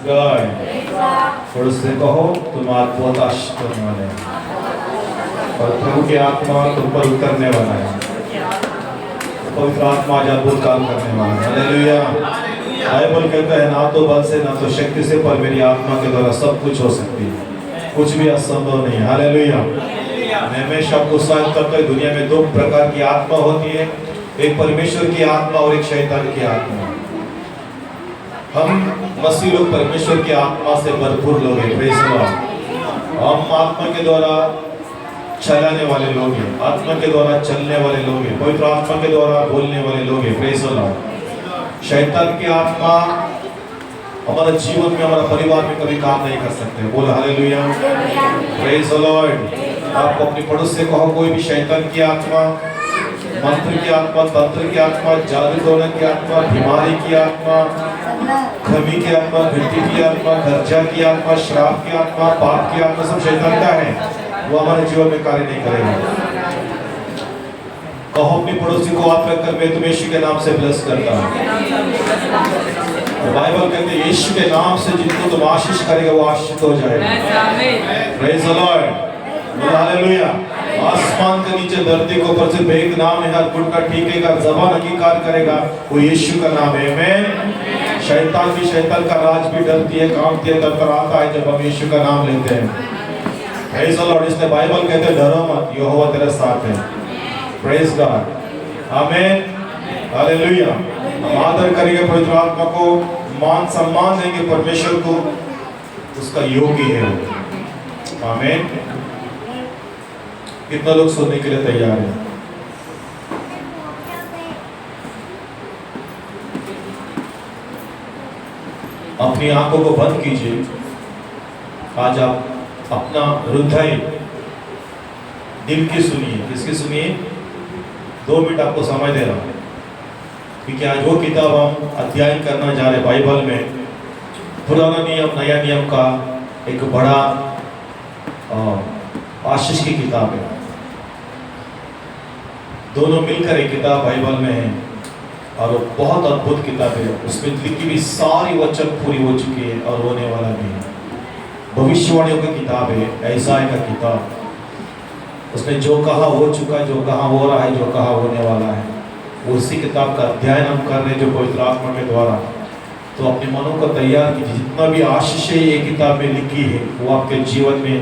थोड़े से कहो तुम आज बहुत आशीष करने वाले हैं और प्रभु की आत्मा तुम पर उतरने वाला है। पवित्र आत्मा आज अद्भुत काम करने वाला है। हालेलुया। बाइबल कहता है ना तो बल से ना तो शक्ति से पर मेरी आत्मा के द्वारा सब कुछ हो सकती है, कुछ भी असंभव नहीं है। हालेलुया। मैं हमेशा आपको साथ करता हूं, दुनिया में दो प्रकार की आत्मा होती है, एक परमेश्वर की आत्मा और एक शैतान की आत्मा। हम मसीह लोग परमेश्वर की आत्मा से भरपूर लोग हैं। Praise God. हम आत्मा के द्वारा चलाने वाले लोग हैं, आत्मा के द्वारा चलने वाले लोग हैं, पवित्र आत्मा के द्वारा बोलने वाले लोग हैं। Praise God. शैतान की आत्मा हमारे जीवन में, हमारा परिवार में कभी काम नहीं कर सकते। बोल हालेलुया। Praise Lord. आपको अपनी पड़ोस से कहो कोई भी शैतान की आत्मा, मंत्र की आत्मा, तंत्र की आत्मा, जादू टोना की आत्मा, बीमारी की आत्मा, खमी की आत्मा, घृति की आत्मा, कर्जा की आत्मा, श्राप की आत्मा, पाप की आत्मा, सब शैतान का है, वो हमारे जीवन में कार्य नहीं करेगा। कहो अपनी पड़ोसी को हाथ रखकर मैं तुम्हें यीशु के नाम से ब्लेस करता हूँ। बाइबल कहते हैं यीशु के नाम से जिनको तुम आशीष करेगा वो आशीषित हो जाएगा। Praise the Lord. हालेलुया। आसमान के नीचे धरती को ऊपर से एक नाम है, हर घुटना टीकेगा, ज़बान अंगीकार करेगा, वो यीशु का नाम है। आमीन। शैतान का राज भी डरती है, कांपती है, आता है जब हम यीशु का नाम लेते हैं। Praise the Lord. इसलिए बाइबल कहते हैं डरो मत, यहोवा तेरे साथ है। Praise God. आमीन। हालेलुया। हम आदर करेंगे पवित्र आत्मा को, मान सम्मान देंगे परमेश्वर को, उसका योग्य है वो। आमीन। कितना लोग सुनने के लिए तैयार हैं? अपनी आंखों को बंद कीजिए। आज आप अपना हृदय दिल की सुनिए। किसकी सुनिए? 2 मिनट आपको समय दे रहा हूं, क्योंकि आज वो किताब हम अध्ययन करना जा रहे हैं बाइबल में, पुराना नियम नया नियम का एक बड़ा आशीष की किताब है। दोनों मिलकर एक किताब बाइबल में है और वो बहुत अद्भुत किताब है। उसमें लिखी हुई सारी वचन पूरी हो चुकी है और होने वाला भी है। भविष्यवाणियों की किताब है, यशायाह का किताब। उसने जो कहा हो चुका, जो कहा हो रहा है, जो कहा होने वाला है, उसी किताब का अध्ययन हम कर रहे हैं जो पवित्र आत्मा के द्वारा। तो अपने मनों को तैयार कीजिए, जितना भी आशीष ये किताब में लिखी है वो आपके जीवन में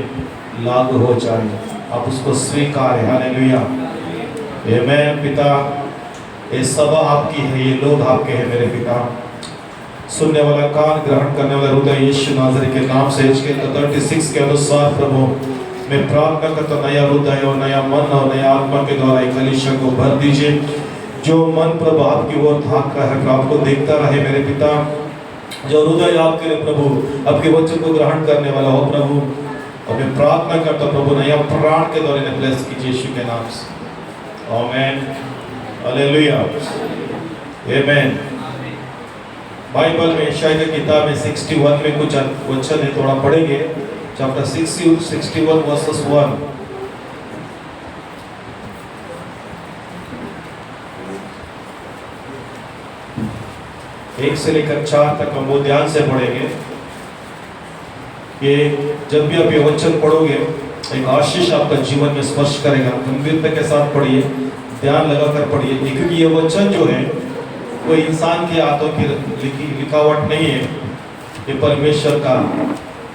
लागू हो जाए, आप उसको स्वीकार है। हालेलुया। आमीन। पिता, ये सभा आपकी है, ये लोग आपके हैं मेरे पिता। सुनने वाला कान, ग्रहण करने वाला हृदय, यीशु नाज़री के नाम से एचके 36 के अनुसार प्रभु मैं प्रार्थना करता, नया हृदय और नया मन और नया आत्मा के द्वारा एक कलीसिया को भर दीजिए। जो मन प्रभु आपकी ओर ताक रहा है, आपको देखता रहे मेरे पिता। जो हृदय आपके लिए प्रभु आपके वचन को ग्रहण करने वाला हो प्रभु, और मैं प्रार्थना करता प्रभु नया प्राण के द्वारा इन्हें ब्लेस कीजिए यीशु के नाम से। आमीन। हालेलुया। आमीन। बाइबल में यशायाह की किताब में 61 में कुछ वचन है, थोड़ा पढ़ेंगे। Chapter 61 versus 1। एक से लेकर 4 तक हम वो ध्यान से पढ़ेंगे। ये जब भी आप ये वचन पढ़ोगे एक आशीष आपका जीवन में स्पर्श करेगा। गंभीरता के साथ पढ़िए, ध्यान लगाकर पढ़िए, क्योंकि ये वचन जो है कोई इंसान की हाथों की लिखावट नहीं है, ये परमेश्वर का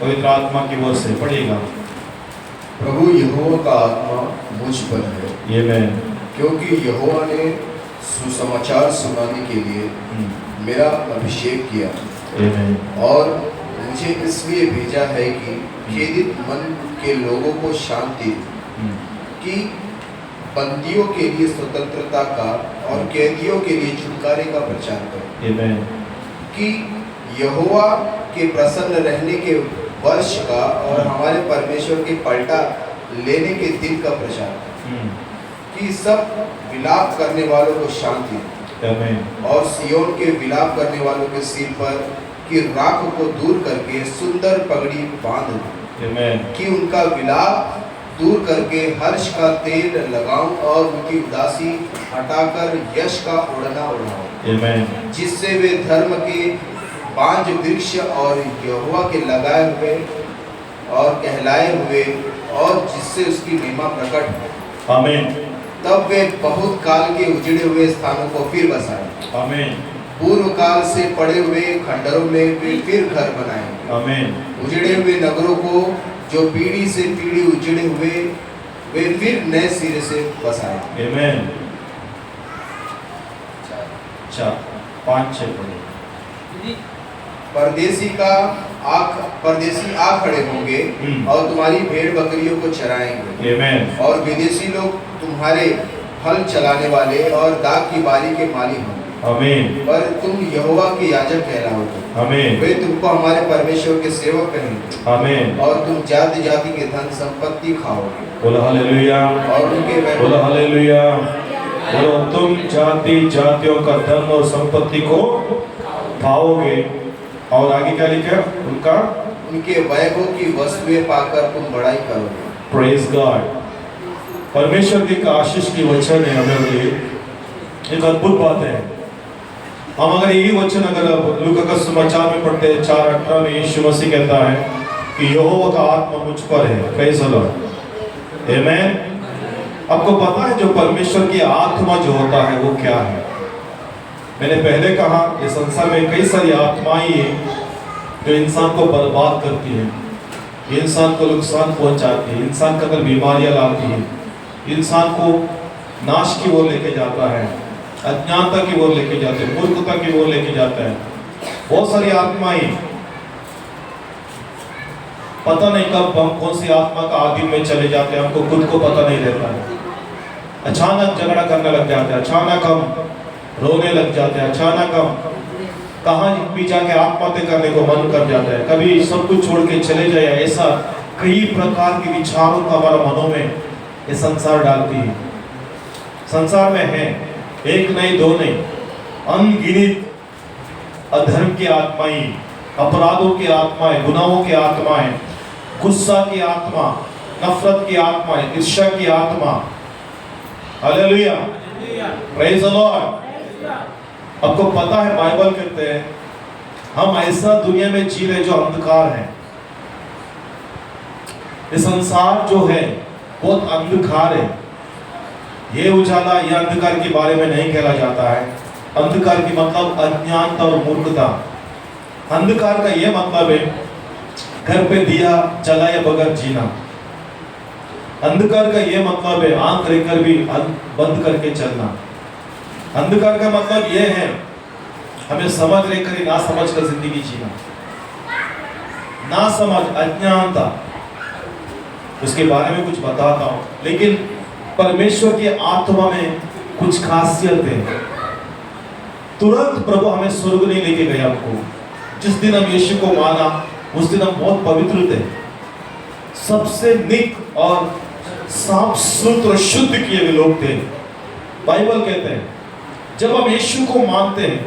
पवित्र आत्मा की ओर से। पढ़िएगा। प्रभु यहोवा का आत्मा मुझ पर है, ये मैं क्योंकि यहोवा ने सुसमाचार सुनाने के लिए मेरा अभिषेक किया, और मुझे इसलिए भेजा है कि खेदित मन के लोगों को शांति, कि बंदियों के लिए स्वतंत्रता का और कैदियों के लिए छुटकारे का प्रचार करो, कि यहोवा के प्रसन्न रहने के वर्ष का और हमारे परमेश्वर के पलटा लेने के दिन का प्रचार करो, कि सब विलाप करने वालों को शांति, और सियोन के विलाप करने वालों के सिर पर की राख को दूर करके सुंदर पगड़ी बांध दो, कि उनका विलाप दूर करके हर्ष का तेल लगाऊं और उनकी उदासी हटाकर यश का ओढ़ना ओढ़ाऊं, जिससे वे धर्म के बांज वृक्ष और यहोवा के लगाए हुए और कहलाए हुए और जिससे उसकी महिमा प्रकट हो। आमीन। तब वे बहुत काल के उजड़े हुए स्थानों को फिर बसाए। आमीन। पूर्व काल से पड़े हुए खंडरों में वे फिर घर बनाएंगे। आमीन। उजड़े हुए नगरों को जो पीढ़ी से पीढ़ी उजड़े हुए वे फिर नए सिरे से बसाएंगे। आमीन। 4-5-6 पढ़े। परदेसी आ खड़े होंगे और तुम्हारी भेड़ बकरियों को चराएंगे। आमीन। और विदेशी लोग तुम्हारे हल चलाने वाले और दाख की बारी के मालिक होंगे। आमीन। पर तुम यहोवा के याजक कहलाओगे। आमीन। वे तुमको हमारे परमेश्वर के सेवक कहेंगे। आमीन। और तुम जाति जाति के धन संपत्ति खाओगे। बोलो हालेलुया। और उनके बोलो हालेलुया। बोलो तुम जाति जातियों का धन और संपत्ति को खाओगे। और आगे क्या लिखा है? उनके वैभव की वस्तुएं पाकर तुम बड़ाई करोगे। Praise God. परमेश्वर की आशीष की वचन है हमें लिए एक अद्भुत बात है। हम अगर यही वचन अगर लूका का समाचार में पढ़ते हैं 4:18 में यीशु मसीह कहता है कि यहोवा का आत्मा मुझ पर है। Praise the Lord. आमीन। आपको पता है जो परमेश्वर की आत्मा जो होता है वो क्या है? मैंने पहले कहा इस संसार में कई सारी आत्माएं हैं जो इंसान को बर्बाद करती है, इंसान को नुकसान पहुंचाती है, इंसान के अंदर बीमारियां लाती है, इंसान को नाश की ओर लेके जाता है, अज्ञानता की ओर लेके जाते हैं, मूर्खता की ओर लेके जाता है। बहुत सारी आत्माएं पता नहीं कब हम कौन सी आत्मा का आदि में चले जाते हैं, हमको खुद को पता नहीं रहता है। अचानक झगड़ा करने लग जाते हैं, अचानक हम रोने लग जाते हैं, अचानक हम कहाँ भी जाके आत्महत्या करने को मन कर जाता है, कभी सब कुछ छोड़ के चले जाए। ऐसा कई प्रकार के विचारों का हमारा मनों में ये संसार डालती है। संसार में है एक नहीं दो नहीं, अनगिनत अधर्म की आत्माएं, अपराधों की आत्माएं, गुनाहों की आत्माएं, गुस्सा की आत्मा, नफरत की आत्माएं, ईर्ष्या की आत्मा। हालेलुया। Praise the Lord. आपको पता है बाइबल कहते हैं हम ऐसा दुनिया में जी रहे जो अंधकार है। ये संसार जो है बहुत अंधकार है। ये उजाला या अंधकार के बारे में नहीं कहला जाता है। अंधकार की मतलब अज्ञानता और मूर्खता। अंधकार का यह मतलब है घर पे दिया जलाए बगैर जीना। अंधकार का यह मतलब है आंख रहकर भी बंद करके चलना। अंधकार का मतलब यह है हमें समझ रहकर ही ना समझ कर जिंदगी जीना। ना समझ, अज्ञानता, उसके बारे में कुछ बताता हूं, लेकिन परमेश्वर की आत्मा में कुछ खासियत है। तुरंत प्रभु हमें स्वर्ग नहीं लेके गया। हमको जिस दिन हम यीशु को माना उस दिन हम बहुत पवित्र थे, सबसे निक और साफ सुथरा शुद्ध किए हुए लोग थे। बाइबल कहते हैं जब हम यीशु को मानते हैं,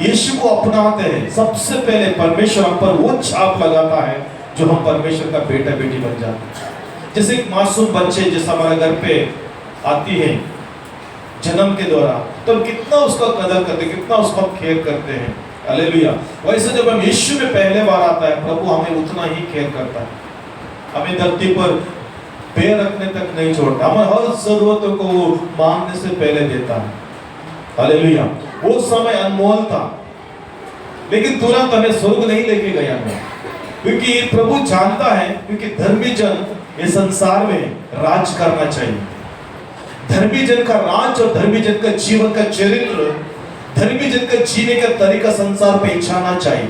यीशु को अपनाते हैं, सबसे पहले परमेश्वर हम पर वो छाप लगाता है जो हम परमेश्वर का बेटा बेटी बन जाते हैं। जैसे एक मासूम बच्चे जैसा हमारे घर पे आती है जन्म के द्वारा, तो हम कितना उसका कदर करते हैं, कितना उसका खेल करते हैं। हालेलुया। वैसे जब हम यीशु में पहले बार आता है, प्रभु हमें उतना ही खेल करता है, हमें धरती पर पैर रखने तक नहीं छोड़ता, हमें हर जरूरतों को वो मांगने से पहले देता है। हालेलुया। वो समय अनमोल था, लेकिन तुरंत हमें स्वर्ग नहीं लेके गया हमें, क्योंकि प्रभु जानता है क्योंकि धर्मी जन इस संसार में राज करना चाहिए। धर्मी जन का राज और धर्मी जन का जीवन का चरित्र, धर्मी जन का जीने का तरीका संसार पहचानना चाहिए।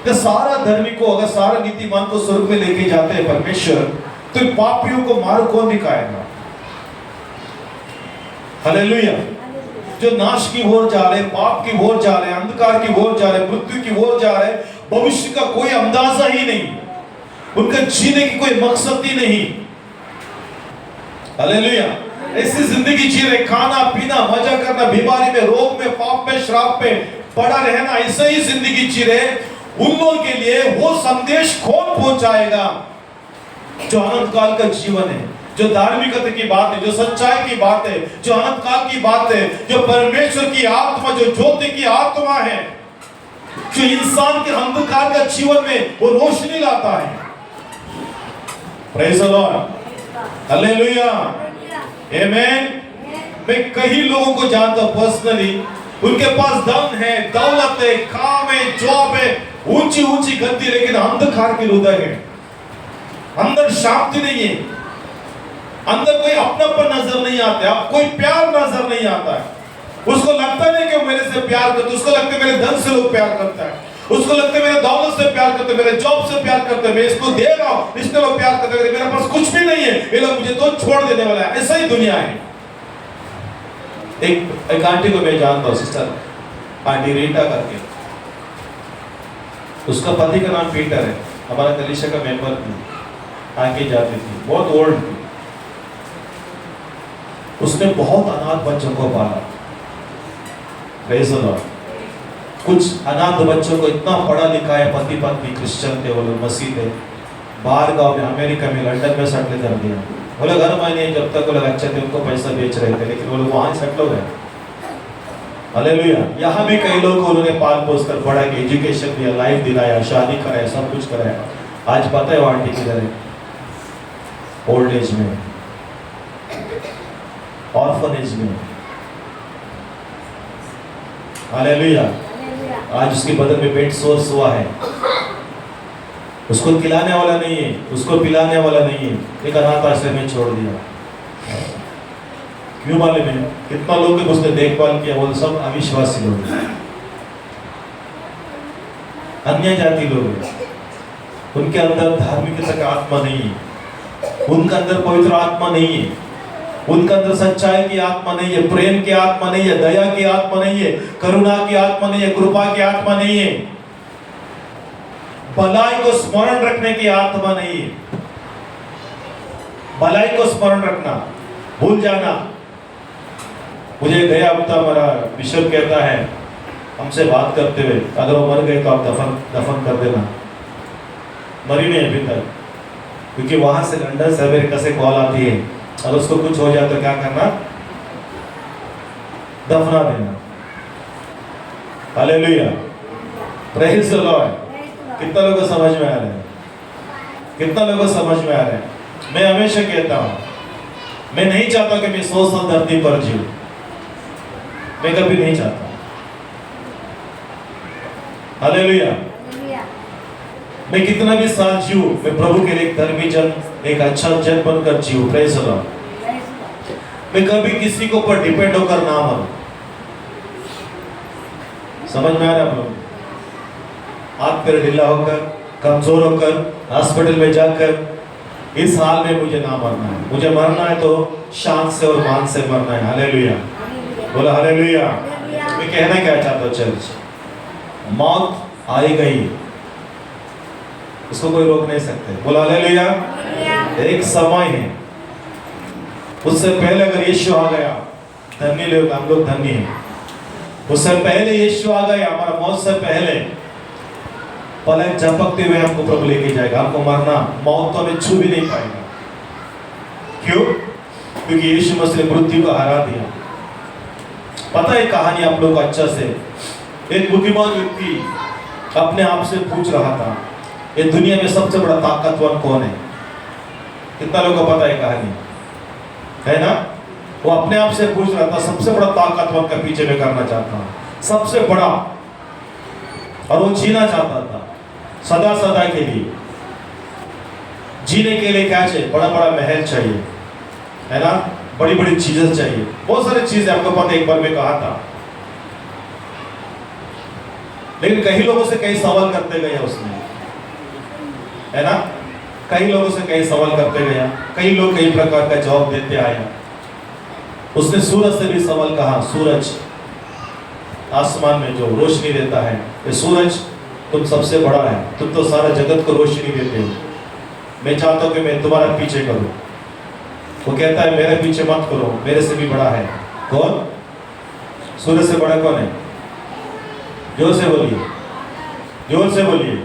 तो सारा धर्मी को, अगर सारा नीतिमान को स्वर्ग में लेके जाते हैं परमेश्वर, तो पापियों को मार कौन दिखाएगा? हालेलुया। जो नाश की ओर जा रहे, पाप की ओर जा रहे, अंधकार की ओर जा रहे, मृत्यु की ओर जा रहे, भविष्य का कोई अंदाजा ही नहीं, उनका जीने की कोई मकसद ही नहीं। हालेलुया। ऐसी जिंदगी जी रहे, खाना पीना, मजा करना, बीमारी में, रोग में, पाप में, श्राप में पड़ा रहना, ऐसे ही जिंदगी जी रहे। उन लोगों के लिए वो संदेश कौन पहुंचाएगा जो अनंत काल का जीवन है, जो धार्मिकता की बात है, जो सच्चाई की बात है, जो अनंत काल की बात है, जो परमेश्वर की आत्मा, जो ज्योति की आत्मा है। जो इंसान के अंधकार का जीवन में वो रोशनी लाता है। प्रेज़ द लॉर्ड, हालेलुया, आमेन। मैं कई लोगों को जानता हूं पर्सनली, उनके पास धन है, दौलत है, काम है, जॉब है, ऊंची ऊंची गद्दी, लेकिन अंधकार के हृदय है, अंदर शांति नहीं है, अंदर कोई अपनापन नजर नहीं आता है, कोई प्यार नजर नहीं आता है। उसको लगता नहीं कि वो मेरे से प्यार करते, उसको लगता है मेरे धन से लोग प्यार करता है, उसको लगता है मेरे दौलत से प्यार करते, मेरे जॉब से प्यार करते, मैं इसको दे रहा हूं इसलिए लोग प्यार करते, मेरे पास कुछ भी नहीं है ये लोग मुझे तो छोड़ देने वाला है। ऐसा ही दुनिया है। एक आंटी को मैं जानता हूं, सिस्टर आंटी रीटा करके, उसका पति का नाम पीटर है, हमारा कलीसिया का मेंबर थी, आके जाती थी, बहुत ओल्ड थी। उसने बहुत अनाथ बच्चों को पाला, प्रेज़ द लॉर्ड। कुछ अनाथ बच्चों को इतना पढ़ा लिखा है, पति पत्नी क्रिश्चियन थे, वो लोग मसीह थे, बाहर गांव में, अमेरिका में, लंदन में सेटल कर दिया। वो लोग हर महीने जब तक वो लोग अच्छे थे उनको पैसा बेच रहे थे, लेकिन वो लोग वहां सेटल हो गए। हालेलुया। यहाँ भी कई लोग को उन्होंने पाल पोस कर पढ़ा के एजुकेशन दिया, लाइफ दिलाया, शादी कराया, सब कुछ कराया। आज पता है वो आंटी किधर है? ओल्ड एज में, ऑर्फनेज में। हालेलुया। आज उसके बदन में बेड सोर्स हुआ है, उसको खिलाने वाला नहीं है, उसको पिलाने वाला नहीं है, एक अनाथ आश्रम में छोड़ दिया। क्यों मालूम है? कितना लोग के उसने देखभाल किया, वो सब अविश्वासी लोग हैं, अन्य जाति लोग हैं, उनके अंदर धार्मिकता का आत्मा नहीं है, उनके अंदर पवित्र आत्मा नहीं है, उनके अंदर सच्चाई की आत्मा नहीं है, प्रेम की आत्मा नहीं है, दया की आत्मा नहीं है, करुणा की आत्मा नहीं है, कृपा की आत्मा नहीं है, भलाई को स्मरण रखने की आत्मा नहीं है। भलाई को स्मरण रखना भूल जाना। मुझे गया हफ्ता हमारा बिशप कहता है हमसे बात करते हुए, अगर वो मर गए तो आप दफन कर देना। मरी नहीं अभी तक, क्योंकि वहां से लंदन से अमेरिका से कॉल आती है, अगर उसको कुछ हो जाए तो क्या करना? दफना देना। Hallelujah, praise the Lord. कितना लोगों को समझ में आ रहा है? कितना लोगों को समझ में आ रहा है? मैं हमेशा कहता हूं, मैं नहीं चाहता कि मैं 100 साल धरती पर जीऊं, मैं कभी नहीं चाहता। हालेलुया। मैं कितना भी साल जीऊं, मैं प्रभु के लिए एक धर्मी जन, एक अच्छा जन बनकर जीऊं। Praise the Lord. मैं कभी किसी के ऊपर डिपेंड होकर ना मरूं। समझ में आ रहा है आप लोग? हाथ पैर ढीला होकर, कमजोर होकर, हॉस्पिटल में जाकर इस हाल में मुझे ना मरना है। मुझे मरना है तो शान से और मान से मरना है। हालेलुया, बोला हालेलुया। मैं कहना क्या चाहता हूँ चर्च, मौत आएगा ही, उसको कोई रोक नहीं सकते। बोला हालेलुया। एक समय है, उससे पहले अगर यीशु आ गया, धन्य लोग, हम लोग धन्य हैं। उससे पहले यीशु आ गया, हमारा मौत से पहले, पलक झपकते हुए हमको प्रभु लेके जाएगा। हमको मरना, मौत तो हमें छू भी नहीं पाएगा। क्यों? क्योंकि यीशु मसीह ने मृत्यु को हरा दिया। पता है कहानी आप लोग को अच्छा से, एक बुद्धिमान व्यक्ति अपने आप से पूछ रहा था, ये दुनिया में सबसे बड़ा ताकतवर कौन है? कितना लोगों को पता है कहानी? है ना? वो अपने आप से पूछ रहा था, सबसे बड़ा ताकतवर का पीछे में करना चाहता हूं, सबसे बड़ा, और वो जीना चाहता था सदा सदा के लिए। जीने के लिए क्या चाहिए? बड़ा बड़ा महल चाहिए, है ना, बड़ी बड़ी चीजें चाहिए, बहुत सारी चीजें आपको पता, एक बार मैं कहा था। लेकिन कई लोगों से कई सवाल करते गया उसने, है ना, कई लोगों से कई सवाल करते गया, कई लोग कई प्रकार का जवाब देते आया। उसने सूरज से भी सवाल कहा, सूरज आसमान में जो रोशनी देता है, ये सूरज तुम सबसे बड़ा है, तुम तो सारा जगत को रोशनी देते हो, मैं चाहता हूं कि मैं तुम्हारा पीछे करूं। वो कहता है मेरे पीछे मत करो, मेरे से भी बड़ा है। कौन? सूरज से बड़ा कौन है? जोर से बोलिए, जोर से बोलिए,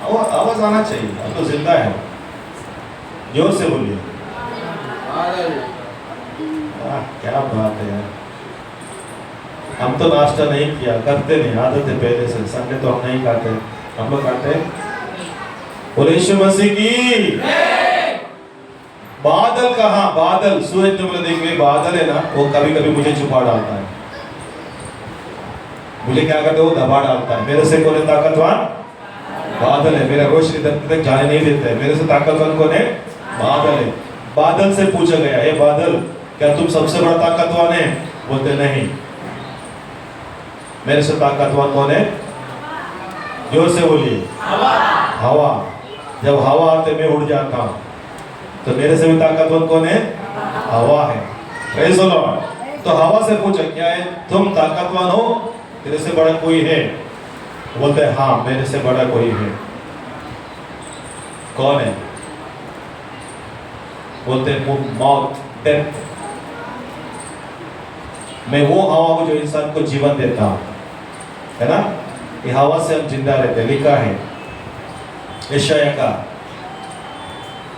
आवाज आना चाहिए, अब तो जिंदा है, जोर से बोलिए। क्या बात है यार, हम तो नाश्ता नहीं किया, करते नहीं, आदत है पहले से, संडे तो हम नहीं खाते, हम लोग खाते हैं। बोले यीशु मसीह की। बादल कहाँ, बादल सूरज तुम देखेंगे, बादल है ना वो कभी कभी मुझे छुपा डालता है, मुझे क्या करते वो दबा डालता है। मेरे से कौन है ताकतवान? बादल है, मेरा रोशनी धरती तक जाने नहीं देता है। मेरे से ताकतवान कौन है? बादल है। बादल से पूछा गया, हे बादल क्या तुम सबसे बड़ा ताकतवान है? बोलते नहीं, मेरे से ताकतवान कौन है? जोर से बोलिए। हवा। जब हवा आते मैं उड़ जाता हूं, तो मेरे से भी ताकतवर कौन है? हवा है। Praise the Lord. तो हवा से पूछा क्या है, तुम ताकतवान हो, तेरे से बड़ा कोई है? बोलते हैं हाँ मेरे से बड़ा कोई है। कौन है? बोलते हैं मौत, डेथ। मैं वो हवा हूं जो इंसान को जीवन देता हूं, है ना? ये हवा से हम जिंदा रहते हैं। लिखा है यशाया का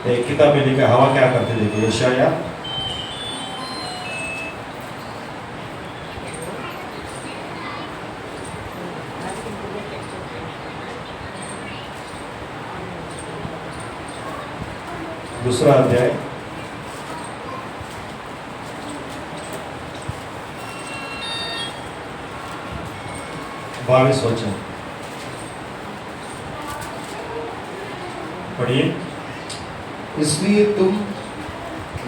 एक किताब में लिखा, हवा क्या करती, देखिए यशाया दूसरा अध्याय 22 वचन पढ़िए। इसलिए तुम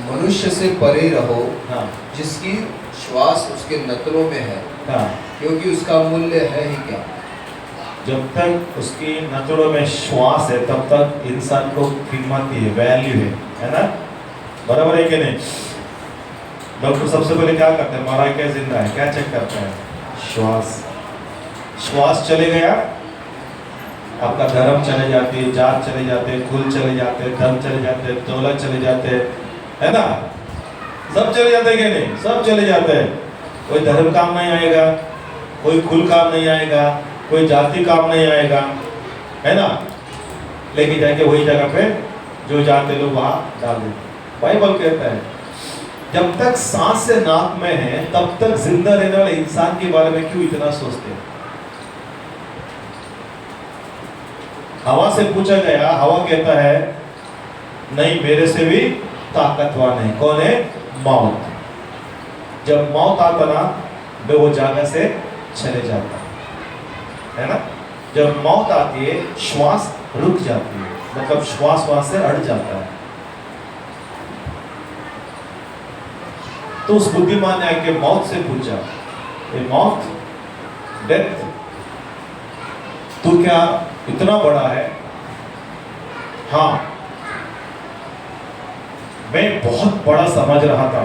मनुष्य से परे रहो, हाँ जिसकी श्वास उसके नथनों में है, हाँ। क्योंकि उसका मूल्य है ही क्या। जब तक उसकी नथनों में श्वास है तब तक इंसान को कीमत है, वैल्यू है ना? बराबर है कि नहीं? डॉक्टर सबसे पहले क्या करते हैं, मरा क्या जिंदा है, क्या चेक करते हैं? श्वास। श्वास चले गया, आपका धर्म चले जाते हैं, जात चले जाते हैं, कुल चले जाते हैं, धन चले जाते हैं, दौलत चले जाते हैं, है ना? सब चले जाते हैं कि नहीं? सब चले जाते हैं। कोई धर्म काम नहीं आएगा, कोई कुल काम नहीं आएगा, कोई जाति काम नहीं आएगा, है ना? लेके जाके वही जगह पे जो जाते लोग वहां डाल देते। बाइबल कहता है जब तक सांस से नाक में है तब तक जिंदा रहने वाले इंसान के बारे में क्यों इतना सोचते हैं? हवा से पूछा गया, हवा कहता है नहीं मेरे से भी ताकतवान है। कौन है? मौत। जब मौत आता ना मैं वो जगह से चले जाता है ना? जब मौत आती है श्वास रुक जाती है, मतलब श्वास वहां से हट जाता है। तो उस बुद्धिमान ने आके मौत से पूछा, ये मौत, डेथ, तू क्या इतना बड़ा है? हाँ मैं बहुत बड़ा समझ रहा था।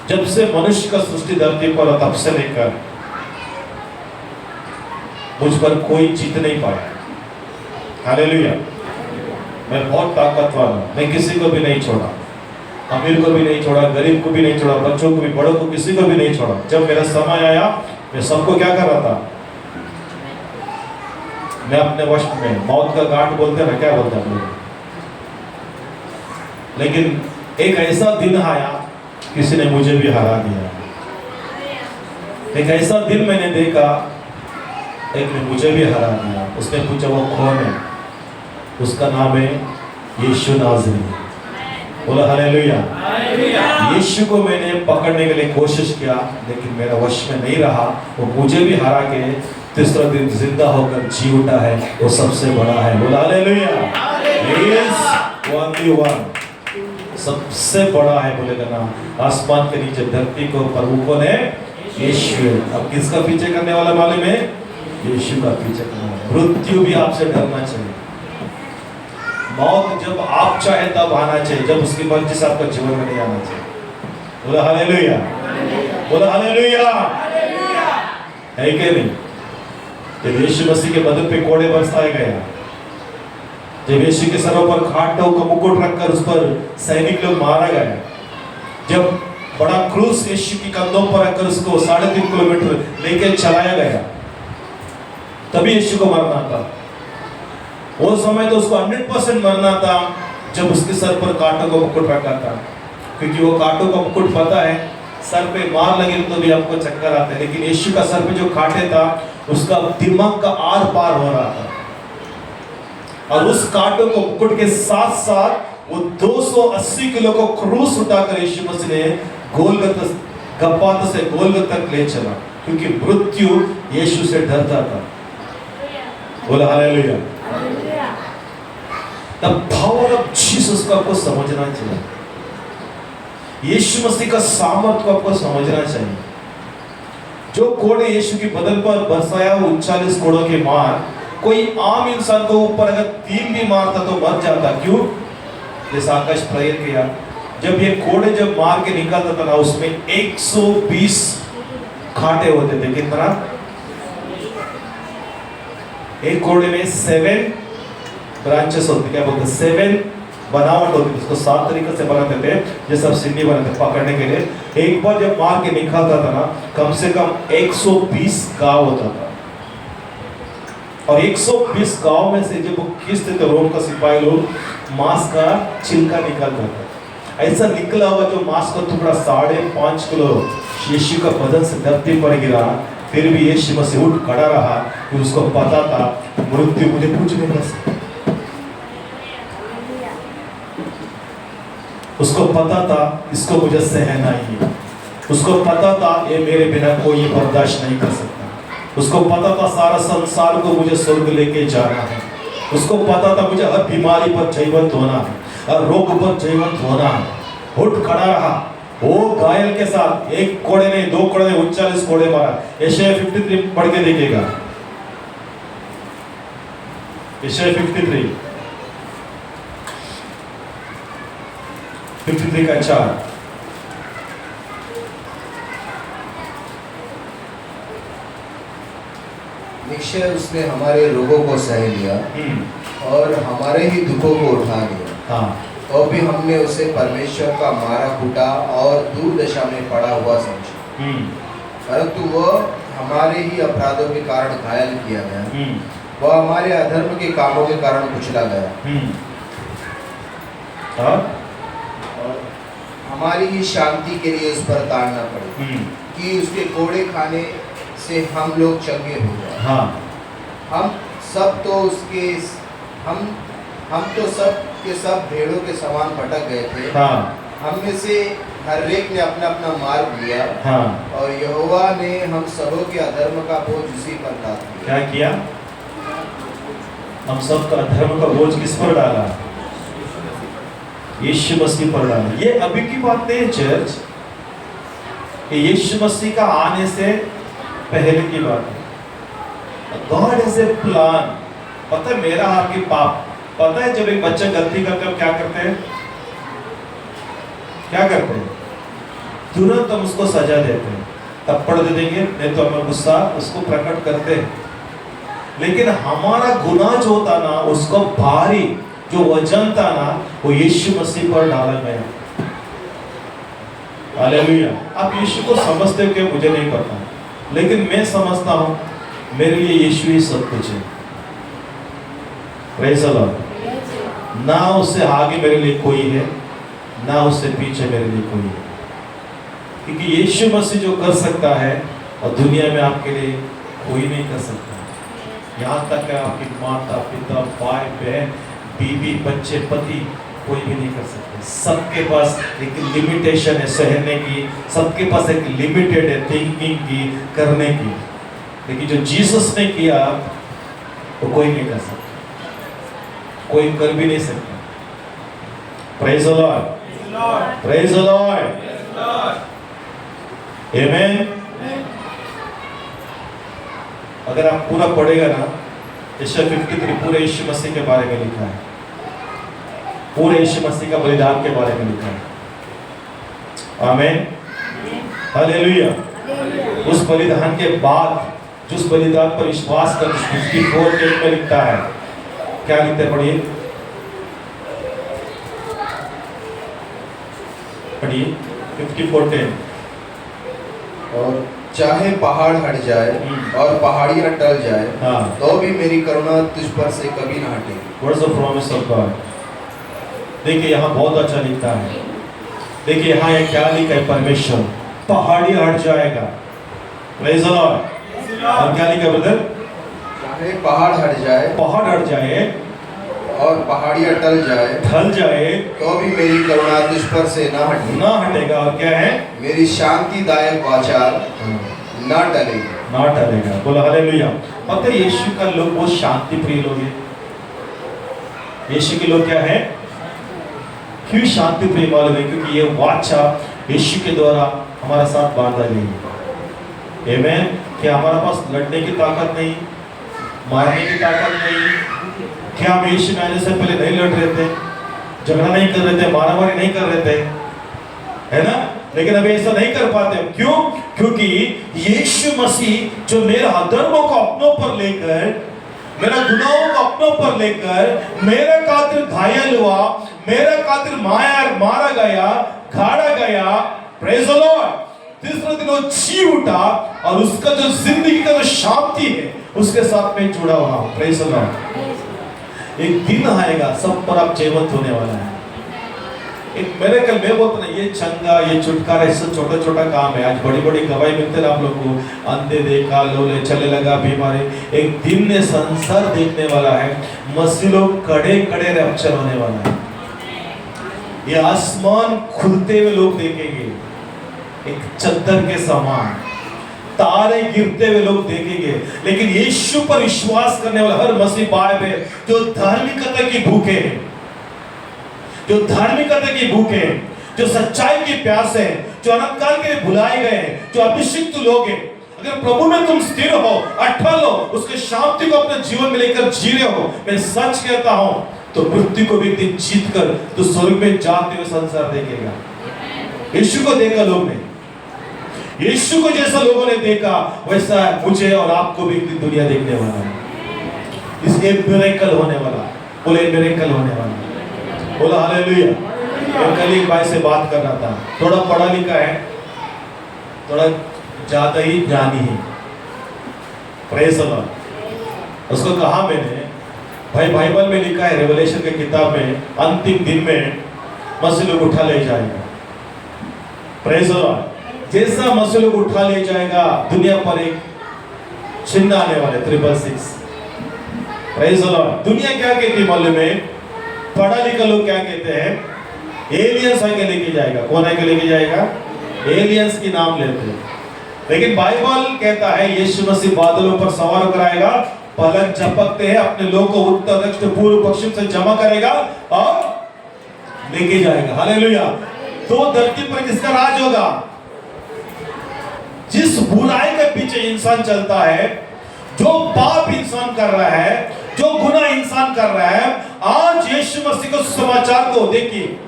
जब से मनुष्य का सृष्टि धरती पर, तब से लेकर मुझ पर कोई जीत नहीं पाया। हालेलुया। मैं बहुत ताकतवर हूं, मैं किसी को भी नहीं छोड़ा, अमीर को भी नहीं छोड़ा, गरीब को भी नहीं छोड़ा, बच्चों को भी, बड़ों को, किसी को भी नहीं छोड़ा। जब मेरा समय आया मैं सबको क्या कर रहा था? मैं अपने वश में, मौत का घाट बोलते ना, क्या बोलते हैं लोग। लेकिन एक ऐसा दिन आया किसी ने मुझे भी हरा दिया। एक ऐसा दिन मैंने देखा एक ने मुझे भी हरा दिया। उसने पूछा वो कौन है? उसका नाम है यीशु नाज़री। बोला हालेलुया। यीशु को मैंने पकड़ने के लिए कोशिश किया लेकिन मेरा वश में नहीं रहा। वो मुझे भी हरा के तीसरा दिन जिंदा होकर जी उठा है, वो सबसे बड़ा है। बोला हालेलुया। ओनली वन, सबसे बड़ा है बोलेगा ना। आसमान के नीचे धरती को ऊपर वो कौन है? यीशु। अब किसका पीछे करने वाला मालूम है? यीशु का पीछे करने वाला। मृत्यु भी आपसे डरना चाहिए। मौत जब आप चाहे तब आना चाहिए, जब उसकी मर्जी से आपका जीवन में नहीं आना चाहिए। बोला हालेलुया। बोला हालेलुया। है कि नहीं? जब यीशु मसीह के बदन पे कोड़े बरसाए गया, जब यीशु के सरों पर खाटों का मुकुट रखकर उस पर सैनिक लोग मारा गया, जब बड़ा क्रूस यीशु की कंधों पर रखकर उसको 3.5 किलोमीटर लेके चलाया गया, तभी यीशु को मरना था। वो समय तो उसको 100% मरना था जब उसके सर पर कांटों का मुकुट रखा था, क्योंकि वो कांटों का मुकुट पता है सर पे मार लगे तो भी आपको चक्कर आते हैं, लेकिन यीशु का सर पे जो कांटे था उसका दिमाग का आर पार हो रहा था। और उस कांटों को मुकुट के साथ साथ वो 280 किलो को क्रूस उठाकर यीशु मसीह ने गब्बाता से गोलगत तक ले चला, क्योंकि मृत्यु यीशु से डरता था। बोला hallelujah. The power of Jesus को आपको समझना चाहिए, यीशु मसीह का सामर्थ को आपको समझना चाहिए। जो कोड़े यीशु की बदन पर बरसाया 39 कोड़ों के मार, कोई आम इंसान को ऊपर अगर 3 भी मारता तो मर जाता। क्यों? जैसा आकाश प्रेयर किया, जब ये कोड़े जब मार के निकलता था ना, उसमें 120 कांटे होते थे। कितना? एक कोड़े में 7 ब्रांचेस होते, क्या बोलते, 7 बनावट होती थी। उसको 7 तरीके से बनाते थे, जैसे अब सिंधी बनाते पकड़ने के लिए। एक बार जब मार के निकलता था ना, कम से कम 120 गांव होता था। और 120 गांव में से जब वो खींचते थे रोम का सिपाही लोग, मांस का छिलका निकालता था। ऐसा निकला हुआ जो मांस का टुकड़ा 5.5 किलो यीशु का बदन से धरती पर गिरा, फिर भी यीशु मसीह उठ खड़ा रहा, कि उसको पता था मृत्यु मुझे कुछ नहीं कर सकती। उसको पता था इसको मुझे सहना ही है। उसको पता था ये मेरे बिना कोई बर्दाश्त नहीं कर सकता। उसको पता था सारा संसार को मुझे स्वर्ग लेके जाना है। उसको पता था मुझे हर बीमारी पर जयवंत होना है, हर रोग पर जयवंत होना है। उठ खड़ा रहा, वो घायल के साथ 1 कोड़े नहीं 2 कोड़े नहीं 39 कोड़े मारा। यशायाह 53 पढ़ के देखिएगा, यशायाह 53 का 4। निश्चय उसने हमारे रोगों को सह लिया और हमारे ही दुखों को उठा लिया। हाँ। तो भी हमने उसे परमेश्वर का मारा कूटा और दूर दशा में पड़ा हुआ समझा, परंतु वह हमारे ही अपराधों के कारण घायल किया गया, वह हमारे अधर्म के कामों के कारण कुचला गया। और हमारी ही शांति के लिए उस पर ताड़ना पड़ी, कि उसके कोड़े खाने से हम लोग चंगे हो जाए। हाँ। हम तो सब के सब भेड़ों के समान भटक गए थे। हाँ। हम में से हर एक ने अपना अपना मार्ग लिया। हाँ। और यहोवा ने हम सबों के अधर्म का बोझ उसी पर लाद दिया। क्या किया? हम सब का अधर्म का बोझ किस पर डाला? यीशु मसीह पर डाला। ये अभी की बात नहीं है चर्च, कि यीशु मसीह का आने से पहले की बात है। God has a plan. पता है मेरा आपकी पाप, पता है जब एक बच्चा गलती करते हो क्या करते हैं? क्या करते हैं? तुरंत हम उसको सजा देते हैं, थप्पड़ दे देंगे, नहीं तो हमें गुस्सा उसको प्रकट करते हैं। लेकिन हमारा गुनाह जो होता ना, उसको भारी जो वजन था ना, वो यीशु मसीह पर डाला गया। हालेलुया। आप यीशु को समझते हो क्या? मुझे नहीं पता, लेकिन मैं समझता हूं मेरे लिए यीशु ही सब कुछ है। Praise the Lord. ना उससे आगे मेरे लिए कोई है, ना उससे पीछे मेरे लिए कोई है, क्योंकि यीशु मसीह जो कर सकता है और दुनिया में आपके लिए कोई नहीं कर सकता। यहाँ तक कि आपके माता पिता भाई बहन बीवी बच्चे पति कोई भी नहीं कर सकते। सबके पास एक लिमिटेशन है सहने की, सबके पास एक लिमिटेड है थिंकिंग की, करने की। लेकिन जो जीसस ने किया वो कोई नहीं कर सकता, कोई कर भी नहीं सकता। Praise the Lord, praise the Lord, amen. अगर आप पूरा पढ़ेगा ना, यशायाह 53 पूरे यीशु मसीह के बारे में लिखा है, पूरे यीशु मसीह का बलिदान के बारे में लिखा है। आमीन, हालेलुया। उस बलिदान के बाद, जिस बलिदान पर विश्वास कर 54 में लिखता है, क्या लिखते हैं? पढ़िए, पढ़िए 54:10। और चाहे पहाड़ हट जाए और पहाड़ियां टल जाए, हाँ, तो भी मेरी करुणा तुझ पर से कभी ना हटेगी। What's the promise of God? देखिए यहाँ बहुत अच्छा लिखता है। देखिए यहाँ क्या लिखा है? परमेश्वर पहाड़ी हट जाएगा। Praise the Lord. और क्या लिखा ब्रदर? चाहे पहाड़ हट जाए, पहाड़ हट जाए और पहाड़ियां ढल जाए तो भी मेरी करुणा तुझ पर से ना हटेगा। और क्या है? मेरी शांतिदायक वाचार ना टलेगी। बोला हालेलुया। पता है यीशु का लोग बहुत शांति प्रिय लोग हैं। यीशु के लोग क्या है? क्यों शांति प्रिय मालूम है? क्योंकि ये वाचा यीशु के द्वारा हमारा साथ बांधा गई है। आमेन। क्या हमारे पास लड़ने की ताकत नहीं, मारने की ताकत नहीं? क्या हम यीशु में आने से पहले नहीं लड़ रहे थे, झगड़ा नहीं कर रहे थे, मारामारी नहीं कर रहे थे, है ना? लेकिन अभी ऐसा नहीं कर पाते। क्यों? क्योंकि यीशु मसीह जो मेरे अधर्मों को अपनों पर लेकर, मेरा गुनाहों को अपनों पर लेकर मेरे खातिर घायल हुआ, मेरे खातिर मारा गया, गाड़ा गया। Praise the Lord. तीसरे दिन वो जी उठा और उसका जो जिंदगी का जो शांति है उसके साथ में जुड़ा हुआ। Praise the Lord. एक दिन आएगा सब पर आप जीवंत होने वाला है। एक मेरे कल में बोलते ना, ये चंगा, ये छुटकारा, ऐसा छोटा छोटा काम है। आज बड़ी बड़ी गवाही मिलते हैं आप लोगों को, अंधे देखा, लोले चले लगा, बीमारी। एक दिन ने संसार देखने वाला है, मसीह लोग कड़े कड़े रैप्चर होने वाला है। ये आसमान खुलते हुए लोग देखेंगे, एक चद्दर के समान तारे गिरते हुए लोग देखेंगे। लेकिन यीशु पर विश्वास करने वाला हर मसीह भाई बहन जो धार्मिकता की भूखे हैं, जो धार्मिकता की भूखे हैं, जो सच्चाई की प्यास है, जो अनंत काल के लिए बुलाए गए हैं, जो अभिषिक्त लोग हैं, अगर प्रभु में तुम स्थिर हो, अटल हो, उसके शांति को अपने जीवन में लेकर जी रहे हो, मैं सच कहता हूं, तो मृत्यु को भी एक दिन जीत कर तो स्वर्ग में जाते हुए संसार देखेगा। यीशु को देखा लोग ने, यीशु को जैसा लोगों ने देखा वैसा मुझे और आपको भी एक दिन दुनिया देखने वाला है। इसलिए मिरेकल होने वाला, बोले मिरेकल होने वाला, बोला हालेलुया। कल एक भाई से बात कर रहा था, थोड़ा पढ़ा लिखा है, थोड़ा ज्यादा ही ज्ञानी है। Praise the Lord. उसको कहा मैंने, भाई बाइबल में लिखा है, रेवलेशन के किताब में, अंतिम दिन में मसीह लोग उठा ले जाएगा। Praise the Lord. जैसा मसीह लोग उठा ले जाएगा, दुनिया पर एक चिन्ह आने वाले 666। Praise the Lord. दुनिया क्या कहती मालूम है? पढ़ा लिखा लोग क्या कहते हैं? एलियंस आके लेके जाएगा। कौन आके लेके जाएगा? एलियंस की नाम लेते हैं। लेकिन बाइबल कहता है यीशु मसीह बादलों पर सवार होकर आएगा, पलक झपकते हैं, अपने लोगों को उत्तर दक्षिण पूर्व पश्चिम से जमा करेगा और लेके जाएगा। हालेलुया। तो धरती पर किसका राज होगा? जिस बुराई के पीछे इंसान चलता है, जो पाप इंसान कर रहा है, जो गुनाह इंसान कर रहा है, आज यीशु मसीह को समाचार को देखिए,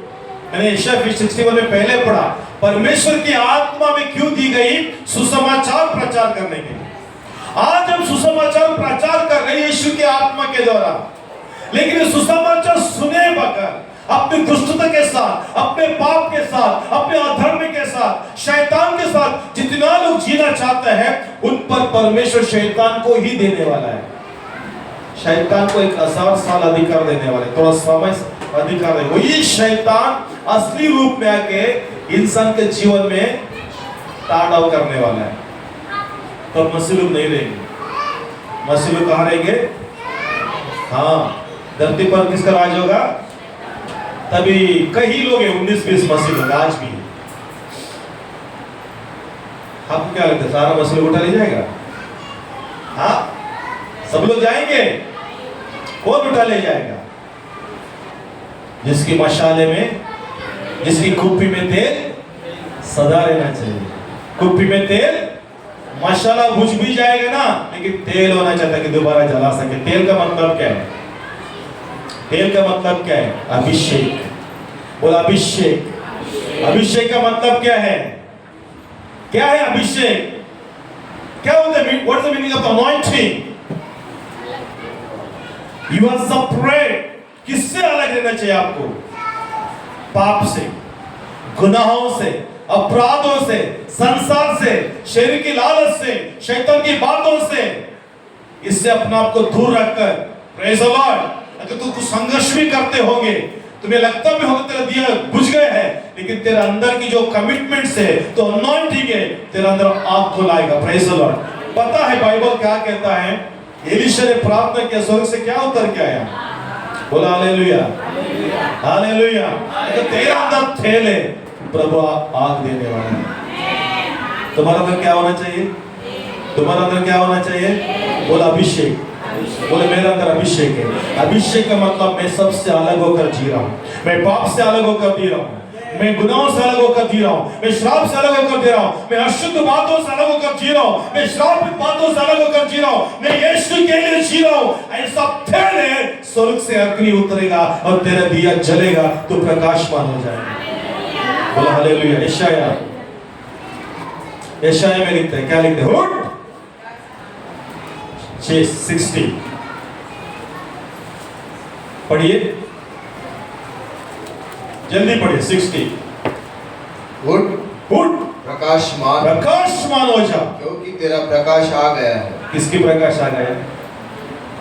मैंने यशायाह 61 में पहले पढ़ा, परमेश्वर की आत्मा में क्यों दी गई? सुसमाचार प्रचार करने के लिए। आज हम सुसमाचार प्रचार कर रहे हैं यीशु की आत्मा के द्वारा, लेकिन सुसमाचार सुने बगैर अपनी दुष्टता के साथ, अपने पाप के साथ, अपने अधर्म के साथ, शैतान के साथ जितना लोग जीना चाहते हैं, उन पर परमेश्वर शैतान को ही देने वाला है। शैतान को 1000 साल अधिकार देने वाले, थोड़ा समय अधिकार है। वही शैतान असली रूप में आके इंसान के जीवन में तांडव करने वाला है। तो मसीह लोग नहीं रहेंगे। मसीह लोग कहाँ रहेंगे? हाँ, धरती पर किसका राज होगा? तभी कई लोग हैं, 19-20 मसीह लोग आज भी। आपको क्या लगता है सारा मसीह लोग उठा ले जाएगा? हाँ, सब लोग जाएंगे। कौन उठा ले जाएगा? जिसकी मशाले में, जिसकी कुप्पी में तेल सदा रहना चाहिए। कुप्पी में तेल, मशाला बुझ भी जाएगा ना, लेकिन तेल होना चाहिए कि दोबारा जला सके। तेल का मतलब क्या है? तेल का मतलब क्या है? अभिषेक। बोला अभिषेक। अभिषेक का मतलब क्या है? क्या है अभिषेक? क्या होता है? What is the meaning of anointing? You are separate. किससे अलग रहना चाहिए आपको? पाप से, गुनाहों से, अपराधों से, संसार से, शरीर की लालच से, शैतान की बातों से। इससे अपने आप को दूर रखकर, प्रेज द लॉर्ड, अगर तुम कुछ संघर्ष भी करते होंगे, तुम्हें लगता भी होगा तेरा दिया बुझ गए है, लेकिन तेरे अंदर की जो कमिटमेंट्स है, तो अनॉइंटिंग है, तेरे अंदर आग को लाएगा। Praise the Lord. पता है बाइबल क्या कहता है? एलीशा ने प्रार्थना किया, स्वर्ग से क्या उतर के आया? बोला हालेलुया, हालेलुया। तो तेरे अंदर तेल है, प्रभु आग देने वाला है। तुम्हारा अंदर क्या होना चाहिए? तुम्हारा अंदर क्या होना चाहिए? बोला अभिषेक। बोले मेरे अंदर अभिषेक है। अभिषेक का मतलब मैं सबसे अलग होकर जी रहा हूँ, मैं पाप से अलग होकर जी रहा हूँ, मैं गुनाहों से अलग होकर जी रहा हूँ, मैं श्राप से अलग होकर जी रहा हूँ, मैं अशुद्ध बातों से अलग होकर जी रहा हूँ, मैं श्रापित बातों से अलग होकर जी रहा हूँ, मैं यीशु के लिए जी रहा हूँ। ऐसा तेल है, स्वर्ग से अग्नि उतरेगा और तेरा दिया जलेगा, तो प्रकाशमान हो जाएगा। बोला हालेलुया। यशाया में लिखते हैं, क्या लिखते हैं? 60 पढ़िए, जल्दी पढ़िए। 60 उठ उठ, प्रकाशमान प्रकाशमान हो जा, क्योंकि तेरा प्रकाश आ गया है। किसकी प्रकाश आ गया?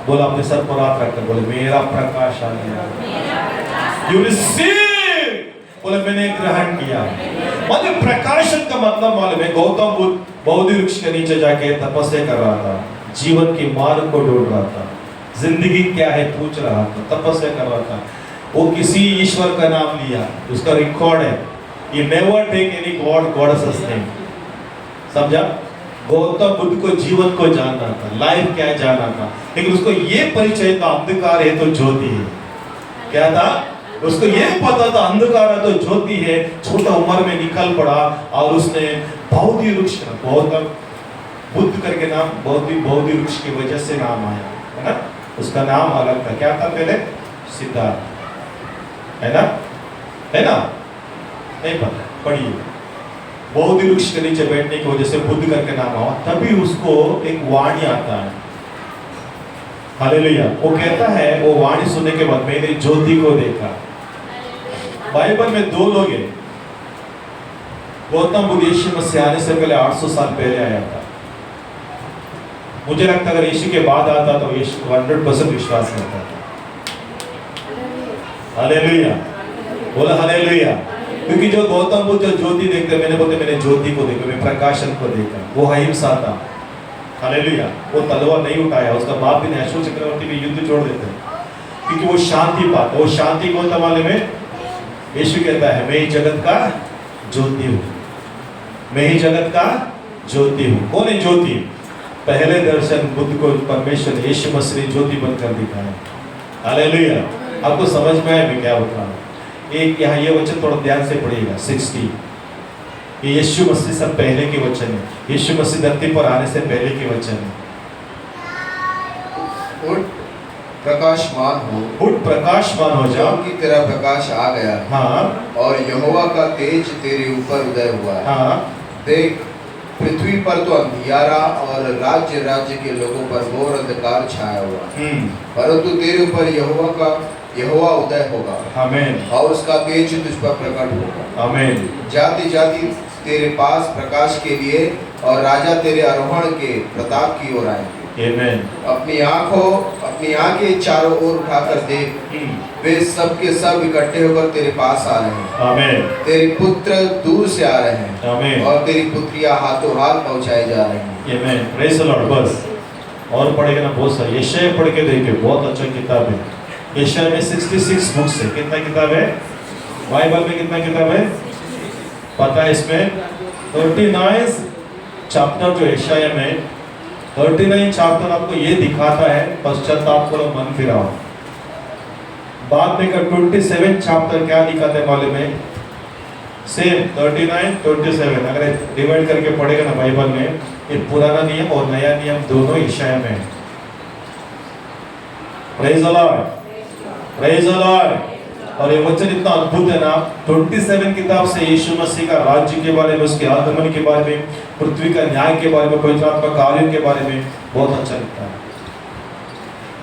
बोला अपने सर पर हाथ रखकर बोले मेरा प्रकाश आ गया। यू रिसीव, बोले मैंने ग्रहण किया। मतलब प्रकाशन का मतलब मालूम है? गौतम बुद्ध बोधि वृक्ष के नीचे जाके तपस्या कर रहा था, जीवन के मार्ग को ढूंढ रहा था, जिंदगी क्या है पूछ रहा था, तपस्या कर रहा था। वो किसी ईश्वर का नाम लिया, उसका रिकॉर्ड है, ये never take any god goddess name. समझा? गौतम बुद्ध को जीवन को जानना था, लाइफ क्या जानना था, लेकिन उसको ये परिचय था अंधकार है तो ज्योति है। क्या था? उसको ये पता था अंधकार है तो ज्योति है। छोटा उम्र में निकल पड़ा और उसने बोधि वृक्ष, गौतम बुद्ध करके नाम बोधि वृक्ष की वजह से नाम आया है ना। उसका नाम अलग था, क्या था पहले? सिद्धार्थ, है ना? है ना? नहीं पता, पढ़िए। बोधि वृक्ष के नीचे बैठने की वजह से बुद्ध करके नाम आया। तभी उसको एक वाणी आता है, हालेलुया। वो कहता है, वो वाणी सुनने के बाद मैंने ज्योति को देखा। बाइबल में 2 लोग हैं। गौतम बुद्ध यीशु मसीह आने से पहले 800 साल पहले आया था। मुझे लगता है अगर यीशु के बाद आता तो यीशु को 100% विश्वास करता था। हालेलुया, बोला हालेलुया। क्योंकि जो गौतम बुद्ध जो ज्योति देखते, मैंने ज्योति को देखा, मैं प्रकाशन को देखा। वो अहिंसा था, हालेलुया। वो तलवार नहीं उठाया, उसका बाप भी अशोक चक्रवर्ती भी युद्ध छोड़ देते, क्योंकि वो शांति पाता। वो शांति कौन था मालूम है? यीशु कहता है मैं ही जगत का ज्योति हूँ, मैं ही जगत का ज्योति हूँ। कौन है ज्योति? पहले दर्शन बुद्ध को परमेश्वर यीशु मसीह ने ज्योति बनकर दिखाया। हालेलुया। आपको समझ में आया मैं क्या बता रहा हूँ? एक यहाँ ये वचन थोड़ा ध्यान से पढ़िएगा। 60 ये यीशु मसीह से पहले के वचन है, यीशु मसीह धरती पर आने से पहले के वचन है। उठ प्रकाशमान हो, उठ प्रकाशमान हो जाओ, क्योंकि तेरा प्रकाश आ गया है। हाँ, और यहोवा का तेज तेरे ऊपर उदय हुआ है। हाँ। देख, पृथ्वी पर तो अंधियारा और राज्य राज्य के लोगों पर घोर अंधकार छाया हुआ, परंतु तेरे ऊपर यहोवा उदय होगा। आमीन। और उसका तेज तुझ पर प्रकट होगा। आमीन। जाति जाति तेरे पास प्रकाश के लिए और राजा तेरे आरोहण के प्रताप की ओर आएंगे। आमीन। अपनी आंखें चारों ओर उठाकर देख, वे सब के सब इकट्ठे होकर तेरे पास आ रहे हैं। आमीन। तेरे पुत्र दूर से आ रहे हैं। आमीन। और तेरी पुत्रियां हाथों हाथ पहुंचाई जा रही हैं। आमीन। Praise the Lord. बस और पढ़ेगा ना बहुत सारे। यशाया पढ़ के देखिए, बहुत अच्छा किताब है। यशाया में 66 बुक्स है। कितना किताब है? बाइबल में कितना किताब है पता है? इसमें 39 चैप्टर जो यशाया में 39 चैप्टर आपको ये दिखाता है पश्चाताप करो, मन फिराओ। बाद में का 27 चैप्टर क्या दिखाते हैं मालूम है? सेम 39 27 अगर डिवाइड करके पढ़ेगा ना बाइबल में, ये पुराना नियम और नया नियम दोनों यशाया में है। Praise the Lord, praise the Lord. और ये वचन इतना अद्भुत है ना। 27 किताब से यीशु मसीह का राज्य के बारे में, उसके आगमन के बारे में, पृथ्वी का न्याय के बारे में, पवित्र आत्मा कार्यों के बारे में बहुत अच्छा लिखता है।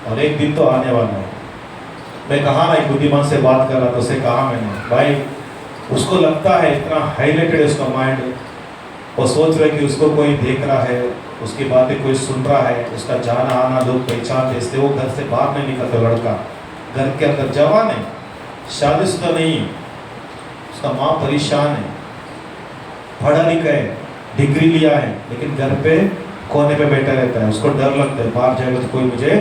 और एक दिन तो आने वाला है। मैं कहा ना, एक बुद्धिमान से बात कर रहा था, उसे कहा मैंने, भाई उसको लगता है इतना हाईलाइटेड है उसका माइंड, वो सोच रहा है कि उसको कोई देख रहा है, उसकी बातें कोई सुन रहा है, उसका जाना आना लोग पहचान देते। वो घर से बाहर नहीं निकलता, लड़का घर के अंदर जवान है, शादीशुदा नहीं, उसका माँ परेशान है, पढ़ा लिखा है, डिग्री लिया है, लेकिन घर पे कोने पे बैठा रहता है। उसको डर लगता है बाहर जाएगा तो कोई मुझे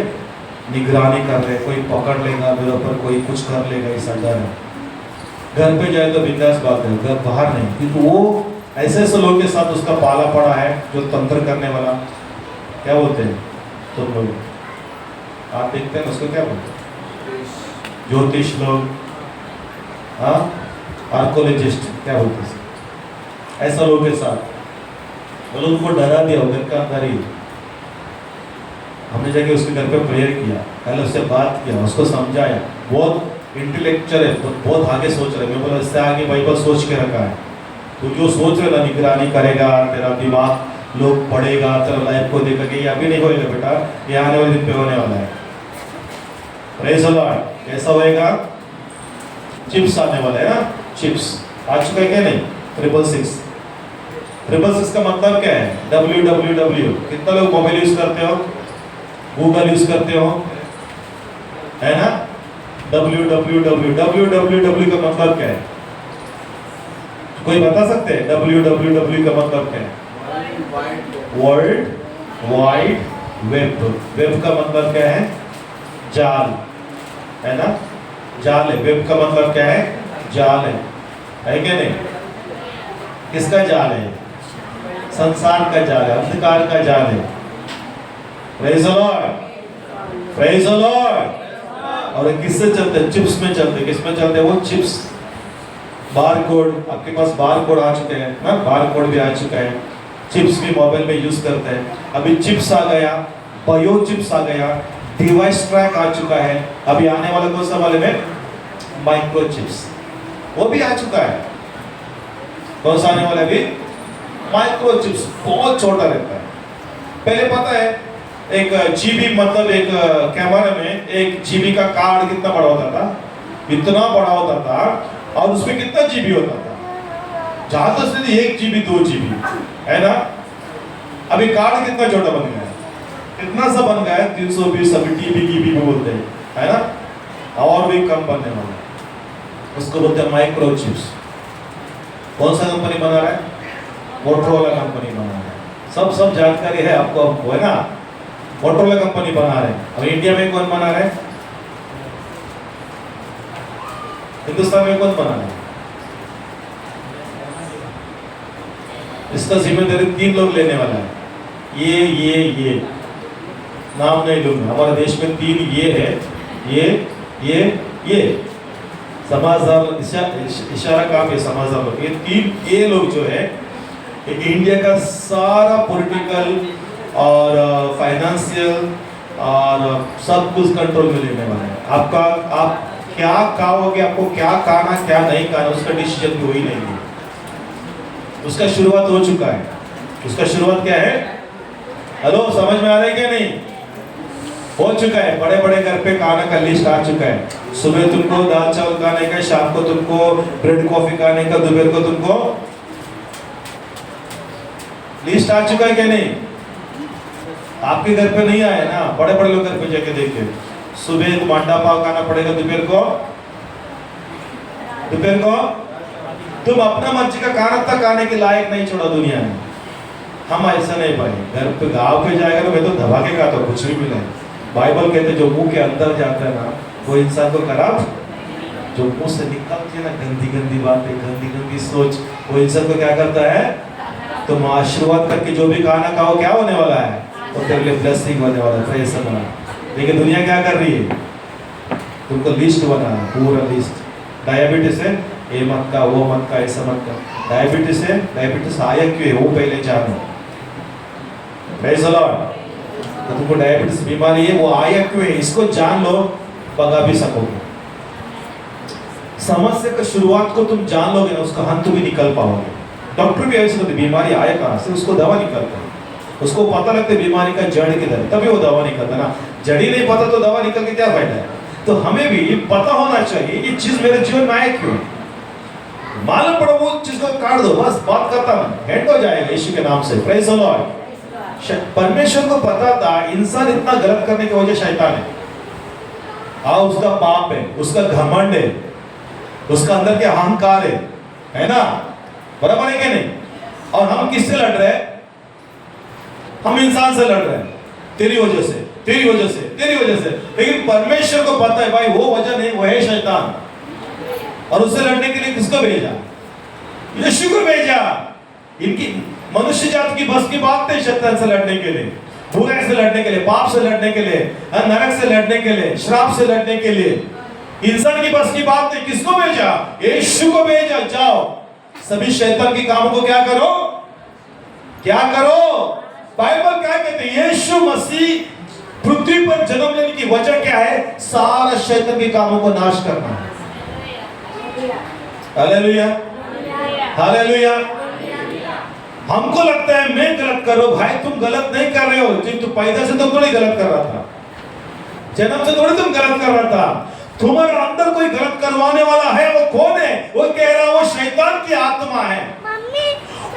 निगरानी कर रहे, कोई पकड़ लेगा मेरे ऊपर, कोई कुछ कर लेगा, ऐसा डर है। घर पे जाए तो बिंदास बात है, घर बाहर नहीं, क्योंकि वो ऐसे ऐसे लोगों के साथ उसका पाला पड़ा है जो तंत्र करने वाला, क्या बोलते हैं तुम लोग, आप देखते हैं उसको क्या बोलते हैं, ज्योतिष लोग, हाँ, आर्कोलॉजिस्ट, क्या बोलते हैं ऐसा लोगों के साथ। वो लोग उनको डरा दिया घर का अंदर ही। हमने जाके उसके घर पे प्रेयर किया, पहले उससे बात किया, उसको समझाया, बहुत इंटेलेक्चुअल है, बहुत आगे सोच रहे। मैं बोला इससे आगे बाइबल सोच के रखा है, तो जो सोच रहे ना निगरानी करेगा, तेरा दिमाग लोग पढ़ेगा, तेरा लाइफ को देखा कि ये अभी नहीं होएगा बेटा, ये आने वाले दिन पे होने वाला है। Praise the Lord. कैसा होएगा? चिप्स आने वाला है ना, चिप्स आ चुका है क्या नहीं? 666 666 का मतलब क्या है? www। कितना लोग मोबाइल यूज करते हो, गूगल यूज करते हो, है ना? www का मतलब क्या है? कोई बता सकते हैं www का मतलब क्या है? World wide web. वेब का मतलब क्या है? जाल, है ना? जाल है। वेब का मतलब क्या है? जाल है क्या नहीं? किसका जाल है? संसार का जाल है, अंधकार का जाल है। Praise the Lord, praise the Lord. और किससे चलते हैं? चिप्स में चलते। किसमें चलते हैं वो? चिप्स। बार कोड, आपके पास बार कोड आ चुके हैं ना, बार कोड भी आ चुका है। चिप्स भी मोबाइल में यूज करते हैं। अभी चिप्स आ गया, बायो चिप्स आ गया, डिवाइस ट्रैक आ चुका है। अभी आने वाला कौन सा वाले में? माइक्रो चिप्स, वो भी आ चुका है। कौन सा आने वाला है अभी? माइक्रो चिप्स, बहुत छोटा रहता है। पहले पता है एक जीबी मतलब एक कैमरा में एक जीबी का कार्ड कितना बड़ा होता था? इतना बड़ा होता था, और उसमें कितना जीबी होता था? जहां तक स्थिति 1 जीबी 2 जीबी, है ना? अभी कार्ड कितना छोटा बन गया है, कितना सा बन गया है? 320 अभी टीबी की भी बोलते हैं, है ना? और भी कम बनने वाला है, उसको बोलते हैं माइक्रो चिप्स। कौन सा कंपनी बना रहा है? मोटरोला कंपनी बना रहा है। सब जानकारी है आपको, हमको, है ना? मोटरोला कंपनी बना रहे हैं। और इंडिया में कौन बना रहा है? हिंदुस्तान में कौन बना रहा है? इसका जिम्मेदारी 3 लोग लेने वाला है। ये नाम नहीं लूंगा, हमारे देश में 3 ये है, ये समाजदार, इशारा काम है समाजदार लोग। ये 3 ये लोग जो है इंडिया का सारा पॉलिटिकल और फाइनेंशियल और सब कुछ कंट्रोल में लेने वाला है। आप क्या खाओगे, आपको क्या खाना क्या नहीं खाना, उसका डिसीजन भी वही लेंगे। उसका शुरुआत हो चुका है। उसका शुरुआत क्या है? हेलो, समझ में आ रहा है क्या नहीं? हो चुका है। बड़े बड़े घर पे खाना का लिस्ट आ चुका है। सुबह तुमको दाल चावल खाने का, शाम को तुमको ब्रेड कॉफी खाने का, दोपहर को तुमको लिस्ट आ चुका है क्या नहीं? आपके घर पे नहीं आया ना, बड़े बड़े लोग घर पे जाके देखिए। सुबह को अंडा पाव खाना पड़ेगा, दोपहर को तुम अपना मर्जी का खाना तक खाने के लायक नहीं छोड़ा दुनिया में। हम ऐसा नहीं भाई। घर पे गांव पे जाएगा तो मैं तो दबा के खाता हूँ, कुछ भी मिला है। बाइबल कहते जो मुंह के अंदर जाता है ना, वो इंसान को खराब, जो मुंह से निकलती है ना गंदी गंदी बातें, गंदी गंदी सोच, वो इंसान को क्या करता है? तुम आशीर्वाद करके जो भी खाना खाओ, क्या होने वाला है? वो तेरे लिए ब्लेसिंग होने वाला है। Praise the Lord. लेकिन दुनिया क्या कर रही है? तुमको लिस्ट बना है, पूरा लिस्ट। डायबिटीज है, ये मत का, वो मत का, ऐसा मत का। डायबिटीज है, डायबिटीज आया क्यों है वो पहले जानो। Praise the Lord. तो तुमको डायबिटीज बीमारी है, वो आया क्यों है, इसको जान लो, भगा भी सकोगे। समस्या का शुरुआत को तुम जान लोगे ना, उसका अंत भी निकल पाओगे। डॉक्टर भी ऐसे होते, बीमारी आया कहाँ से, उसको दवा निकलता है। उसको पता लगता है बीमारी का जड़ किधर है, तभी वो दवा निकलता ना। जड़ ही नहीं पता तो दवा निकल के क्या फायदा है? तो हमें भी पता होना चाहिए ये चीज मेरे जीवन में आए क्यों। मालूम पड़ो वो चीज को काट दो, बस बात खत्म, एंड हो जाएगा यीशु के नाम से। Praise the Lord. परमेश्वर को पता था इंसान इतना गलत करने की वजह शैतान है, उसका पाप है, उसका घमंड है, उसका अंदर के अहंकार है ना, बराबर है कि नहीं? और हम किससे लड़ रहे हैं? हम इंसान से लड़ रहे हैं, तेरी वजह से, तेरी वजह से, तेरी वजह से। लेकिन परमेश्वर को पता है भाई वो वजह नहीं, वो है शैतान। और उससे लड़ने के लिए किसको भेजा? यीशु को भेजा। इनकी मनुष्य जात की बस की बात नहीं शैतान से लड़ने के लिए, बुराई से लड़ने के लिए, पाप से लड़ने के लिए, नरक से लड़ने के लिए, श्राप से लड़ने के लिए। इंसान की बस की बात नहीं। किसको भेजा? यीशु को भेजा। जाओ सभी शैतान के कामों को क्या करो, क्या करो। बाइबल क्या कहते हैं? यीशु मसीह पृथ्वी पर जन्म लेने की वजह क्या है? सारा शैतान के कामों को नाश करना है। Hallelujah, hallelujah. हमको लगता है मैं गलत कर रहा हूं, भाई तुम गलत नहीं कर रहे हो। तुम पैदा से तो थोड़ी गलत कर रहा था, जन्म से थोड़ी तुम गलत कर रहा था। तुम्हारे अंदर कोई गलत करवाने वाला है। वो कौन है? वो कह रहा है वो शैतान की आत्मा है।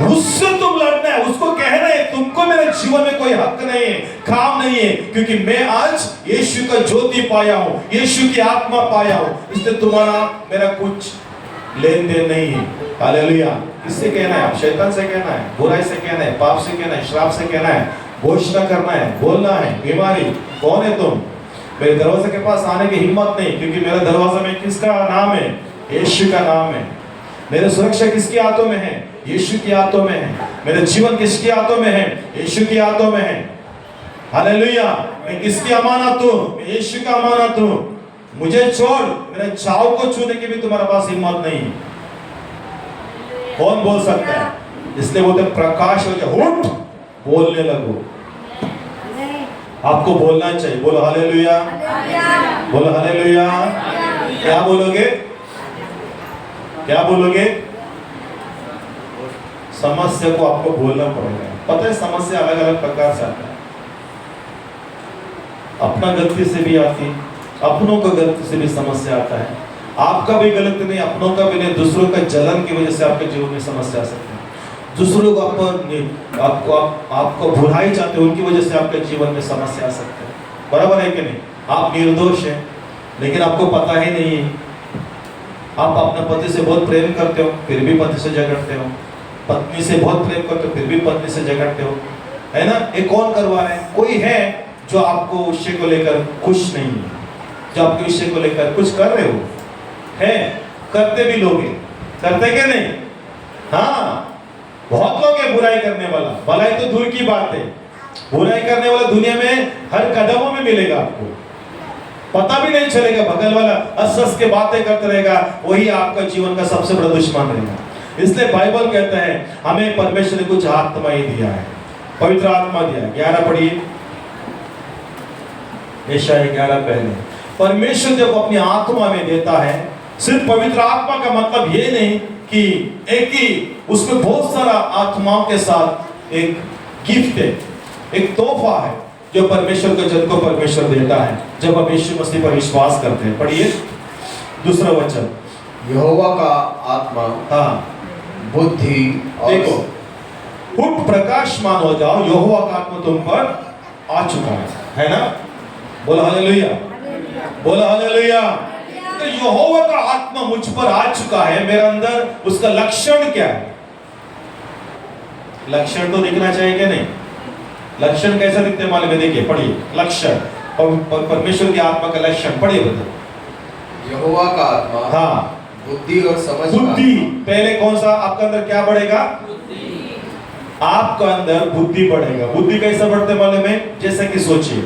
उससे तुम लड़ना है, उसको कहना है तुमको मेरे जीवन में कोई हक नहीं है, काम नहीं है, क्योंकि मैं आज यीशु का ज्योति पाया हूं, यीशु की आत्मा पाया हूं, इसलिए तुम्हारा मेरा कुछ लेन देन नहीं है। हालेलुया। किससे कहना है? आप शैतान से कहना है, बुराई से कहना है, पाप से कहना है, श्राप से कहना है, घोषणा करना है, बोलना है। बीमारी, कौन है तुम? मेरे दरवाजे के पास आने की हिम्मत नहीं, क्योंकि मेरा दरवाजा में किसका नाम है? यीशु का नाम है। मेरी सुरक्षा किसके हाथों में है? यीशु के हाथों में है। मेरा जीवन किसके हाथों में है? यीशु के हाथों में है। हालेलुया। मैं किसकी अमानत हूं? मैं यीशु का अमानत हूं। मुझे छोड़, मेरे चाव को छूने की भी तुम्हारे पास हिम्मत नहीं है। कौन बोल सकता है? इसलिए बोलते प्रकाश हो जाए, उठ बोलने लगो। आपको बोलना चाहिए। बोलो हालेलुया, बोलो हालेलुया। क्या बोलोगे? क्या बोलोगे? समस्या को आपको बोलना पड़ेगा। पता है समस्या अलग अलग प्रकार से आता है। अपना गलती से भी आती, अपनों का गलती से भी समस्या आता है। आपका भी गलती नहीं, अपनों का भी नहीं, दूसरों का जलन की वजह से आपके जीवन में समस्या आ सकती है। दूसरों को आपको बुराई चाहते हैं, उनकी वजह से आपके जीवन में समस्या आ सकती है। बराबर है कि नहीं? आप निर्दोष हैं, लेकिन आपको पता ही नहीं है। आप अपने पति से बहुत प्रेम करते हो, फिर भी पति से झगड़ते हो। पत्नी से बहुत प्रेम करते हो, फिर भी पत्नी से झगड़ते हो, है ना? ये कौन करवा रहा है? कोई है जो आपको विषय को लेकर खुश नहीं है, जो आपके विषय को लेकर कुछ कर रहे हो, है? करते भी लोग हैं, करते क्या नहीं? हाँ, बहुत लोग हैं बुराई करने वाला। भलाई तो दूर की बात है, बुराई करने वाला दुनिया में हर कदमों में मिलेगा। आपको पता भी नहीं चलेगा। बगल वाला हंस के बातें करते रहेगा, वही आपका जीवन का सबसे बड़ा दुश्मन रहेगा। इसलिए बाइबल कहता है हमें परमेश्वर ने कुछ आत्मा ही दिया है, पवित्र आत्मा दिया है। 11 पढ़िए, यशायाह 11 पहले। परमेश्वर जब अपनी आत्मा में देता है, सिर्फ पवित्र आत्मा का मतलब ये नहीं कि एक ही, उसमें बहुत सारा आत्माओं के साथ एक गिफ्ट है, एक तोहफा है जो परमेश्वर को, जन को परमेश्वर देता है जब हम यीशु मसीह पर विश्वास करते हैं। पढ़िए दूसरा वचन। यहोवा का आत्मा, हाँ, बुद्धि और देखो, उठ प्रकाशमान हो जाओ, यहोवा का आत्मा तुम पर आ चुका है ना? बोला हालेलुया, बोला हालेलुया। तो यहोवा का आत्मा मुझ पर आ चुका है, मेरे अंदर उसका लक्षण क्या है? लक्षण तो दिखना चाहिए कि नहीं? लक्षण कैसा दिखते हैं मालूम है? देखिए, पढ़िए लक्षण और परमेश्वर की आत्मा का लक्षण पढ़िए, बताओ। यहोवा का आत्मा, हाँ, बुद्धि और समझ। बुद्धि, पहले कौन सा आपका अंदर क्या बढ़ेगा? आपका अंदर बुद्धि बढ़ेगा। बुद्धि कैसा बढ़ते मालूम है? जैसे कि सोचिए,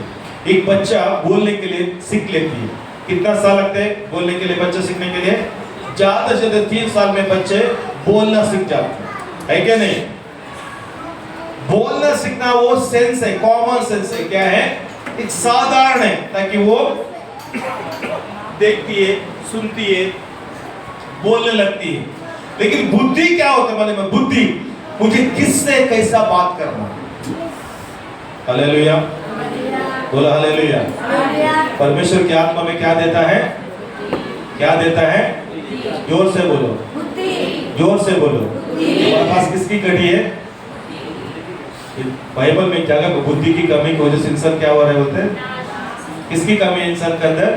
एक बच्चा बोलने के लिए सीख लेती है। कितना साल लगते हैं बोलने के लिए? बच्चे सीखने के लिए ज्यादा से ज्यादा 3 साल में बच्चे बोलना सीख जाते हैं, है क्या नहीं? बोलना सीखना वो सेंस है, कॉमन सेंस है। क्या है? एक साधारण है, ताकि वो देखती है, सुनती है, बोलने लगती है। लेकिन बुद्धि क्या होता है मालूम है? बुद्धि, मुझे किससे कैसा बात करना। हालेलुया, बोला हालेलुया। परमेश्वर की आत्मा में क्या देता है? क्या देता है? जोर से बोलो, जोर से बोलो। तुम्हारे पास किसकी कड़ी है? बाइबल में क्या है? बुद्धि की कमी की वजह से इंसान क्या हो रहा है बोलते हैं? किसकी कमी है इंसान के अंदर?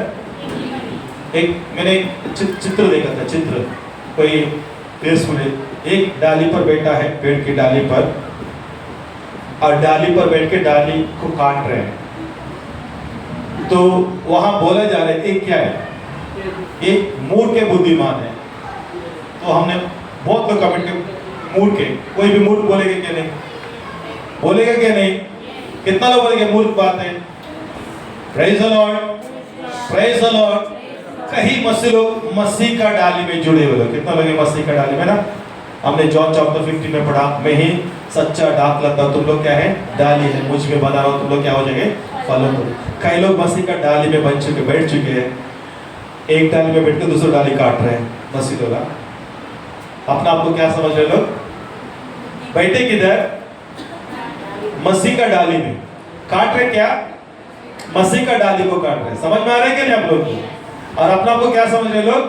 एक मैंने एक चित्र देखा था, चित्र कोई फेसबुक में, एक डाली पर बैठा है, पेड़ की डाली पर, और डाली पर बैठ के डाली को काट रहे हैं। तो वहां बोला जा रहा है एक क्या है, एक मूर्ख के बुद्धिमान है। तो हमने बहुत लोग कमेंट के मूर्ख है, कोई भी मूर्ख बोलेगा क्या नहीं, बोलेगा क्या नहीं, कितना लोग बोलेंगे मूर्ख बात है। Praise the Lord, praise the Lord. कहीं मसीह लोग मसीह का डाली में जुड़े हुए लोग, कितना लोग मसीह का डाली में ना, हमने जॉन चैप्टर 50 में पढ़ा, मैं ही सच्चा डाक लता, तुम लोग क्या है, डाली है, मुझ में बना रहो, तुम लोग क्या हो जाएंगे, फलों को। कई लोग मसीह का डाली में बन चुके, बैठ चुके हैं, एक डाली में बैठ के दूसरी डाली काट रहे हैं मसीह लोग। अपना आपको क्या समझ रहे लोग, बैठे किधर, मसीह का डाली में, काट रहे क्या, मसीह का डाली को काट रहे। समझ में आ रहा है क्या नहीं आप लोग को? और अपना आपको क्या समझ रहे लोग,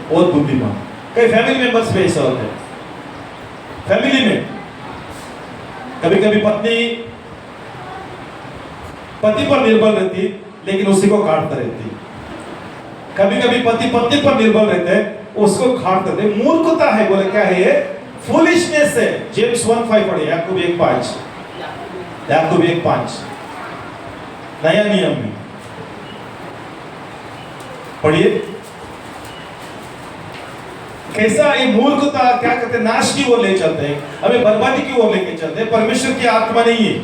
बहुत बुद्धिमान। कई फैमिली मेंबर्स में ऐसा होता है, फैमिली में कभी कभी पत्नी पति पर निर्भर रहती लेकिन उसी को काटते रहती, कभी कभी पति पत्नी पर निर्भर रहते उसको काटते रहते। मूर्खता है, बोले क्या है ये, फूलिशनेस है। जेम्स 1:5 पढ़िए, याकूब 1:5, याकूब 1:5 नया नियम में पढ़िए। कैसा ये मूर्खता क्या करते, नाश की ओर ले चलते हैं, हमें बर्बादी की ओर लेके चलते हैं। परमेश्वर की आत्मा नहीं है।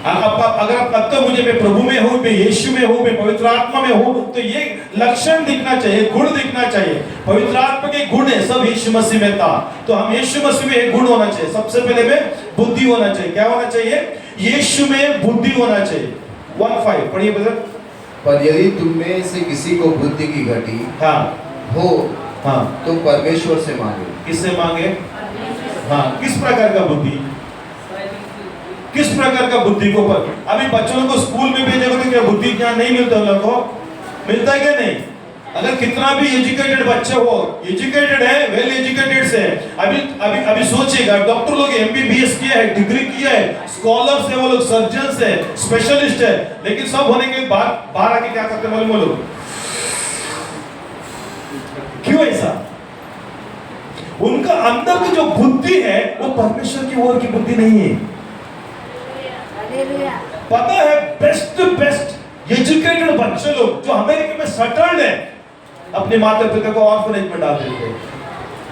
अगर आप लगता मुझे मैं प्रभु में हूं, मैं यीशु में हूं, मैं पवित्र आत्मा में हूं, तो ये लक्षण दिखना चाहिए, गुण दिखना चाहिए। पवित्र आत्मा के गुण है, सब यीशु मसीह में था, तो हम यीशु मसीह में एक गुण होना चाहिए। सबसे पहले में बुद्धि होना चाहिए। क्या होना चाहिए, यीशु में बुद्धि होना चाहिए। 1:5 पढ़िए ब्रदर। पर यदि तुम में से किसी को बुद्धि की घटी हाँ हो, हाँ, तो परमेश्वर से मांगे। किससे मांगे? हाँ, किस प्रकार का बुद्धि, किस प्रकार का बुद्धि को पर अभी बच्चों को स्कूल में भेजोगे तो क्या बुद्धि ज्ञान नहीं मिलता उन लोगों को? मिलता है क्या नहीं? अगर कितना भी एजुकेटेड बच्चे हो, एजुकेटेड है, वेल एजुकेटेड से, अभी सोचिएगा, डॉक्टर लोग एमबीबीएस किया है, डिग्री किया है, स्कॉलर्स है, वो लोग सर्जन्स है, स्पेशलिस्ट है, लेकिन सब होने के बाद बाहर आके क्या करते हैं वो लोग? क्यों ऐसा? उनका अंदर की जो बुद्धि है वो परमेश्वर की ओर की बुद्धि नहीं है। पता है, बेस्ट एजुकेटेड बच्चे लोग जो अमेरिका में सेटल्ड है, अपने माता पिता को ऑर्फनेज में डाल देते हैं,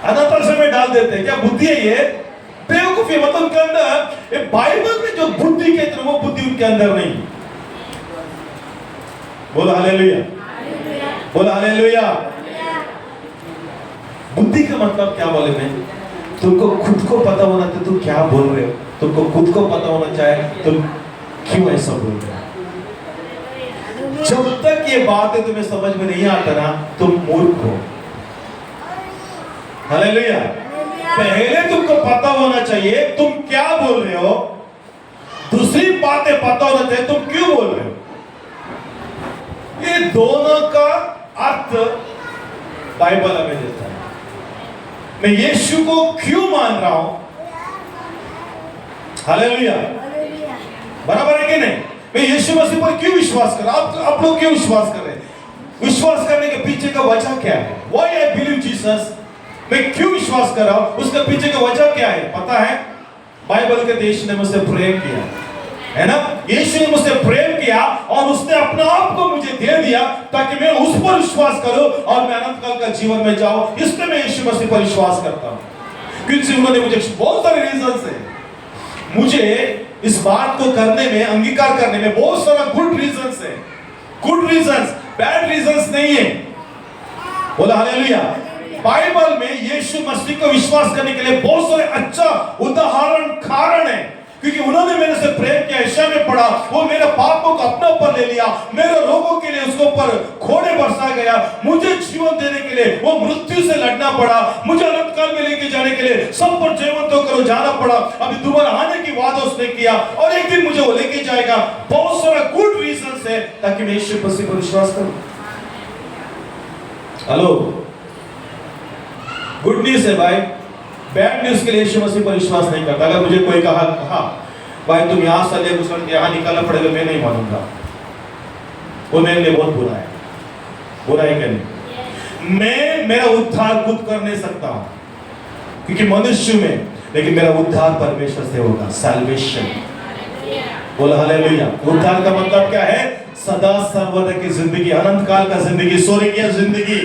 अनाथ आश्रम में डाल देते हैं। क्या बुद्धि है ये? बेवकूफी। मतलब उनके अंदर, ये बाइबल में जो बुद्धि कहते हैं वो बुद्धि उनके अंदर नहीं। बोलो हालेलुया, बोलो हालेलुया। बुद्धि का मतलब क्या बोले मैं, तुमको खुद को पता होना चाहिए तुम क्या बोल रहे हो, तुमको खुद को पता होना चाहिए तुम क्यों ऐसा बोल रहे हो। जब तक ये बातें तुम्हें समझ में नहीं आता ना, तुम मूर्ख हो। हालेलुया। पहले तुमको पता होना चाहिए तुम क्या बोल रहे हो, दूसरी बातें पता होना चाहिए तुम क्यों बोल रहे हो। ये दोनों का अर्थ बाइबल हमें देता है। मैं यीशु को क्यों मान रहा हूं, हालेलुया, बराबर है कि नहीं? मैं यीशु मसीह पर क्यों विश्वास कर रहा हूं? आप लोग क्यों विश्वास कर रहे हैं? विश्वास करने के पीछे का वजह क्या है? Why I believe Jesus? मैं क्यों विश्वास कर रहा हूं, उसके पीछे का वजह क्या है? पता है, बाइबल के देश ने मुझसे प्रेम किया है ना, यीशु ने मुझसे प्रेम किया और उसने अपने आप को मुझे दे दिया ताकि मैं उस पर विश्वास करूं और मैं अनंत काल का जीवन में जाऊं। इसलिए मैं यीशु मसीह पर विश्वास करता हूं, क्योंकि उन्होंने मुझे बहुत सारे रीजंस है, मुझे इस बात को करने में, अंगीकार करने में बहुत सारा गुड रीजंस है। गुड रीजंस, बैड रीजंस नहीं है। बोला हालेलुया। बाइबल में यीशु मसीह को विश्वास करने के लिए बहुत सारे अच्छा उदाहरण, कारण है, क्योंकि उन्होंने मेरे से प्रेम किया। ईशा में पढ़ा, वो मेरे पापों को अपने ऊपर ले लिया, मेरे रोगों के लिए उसके ऊपर घोड़े बरसा गया, मुझे जीवन देने के लिए वो मृत्यु से लड़ना पड़ा, मुझे अनंत काल में लेके जाने के लिए सब पर जीवंत होकर जाना पड़ा। अभी दोबारा आने की वादा उसने किया और एक दिन मुझे वो लेके जाएगा। बहुत सारा गुड रीजंस है ताकि मैं यीशु मसीह पर विश्वास करूं। हेलो, गुड न्यूज़ है भाई, बैड न्यूज़ के लिए यीशु मसीह पर विश्वास नहीं करता। अगर मुझे कोई कहा भाई तुम यहाँ से ले यहाँ निकालना पड़ेगा, मैं नहीं मानूंगा, वो मेरे लिए बहुत बुरा है। बुरा है क्या नहीं? मैं मेरा उद्धार खुद कर नहीं सकता हूं क्योंकि मनुष्य में, लेकिन मेरा उद्धार परमेश्वर से होगा। सैल्वेशन, बोला हालेलुया। उद्धार का मतलब क्या है? सदा सर्वदा की जिंदगी, अनंत काल का जिंदगी, स्वर्गीय जिंदगी।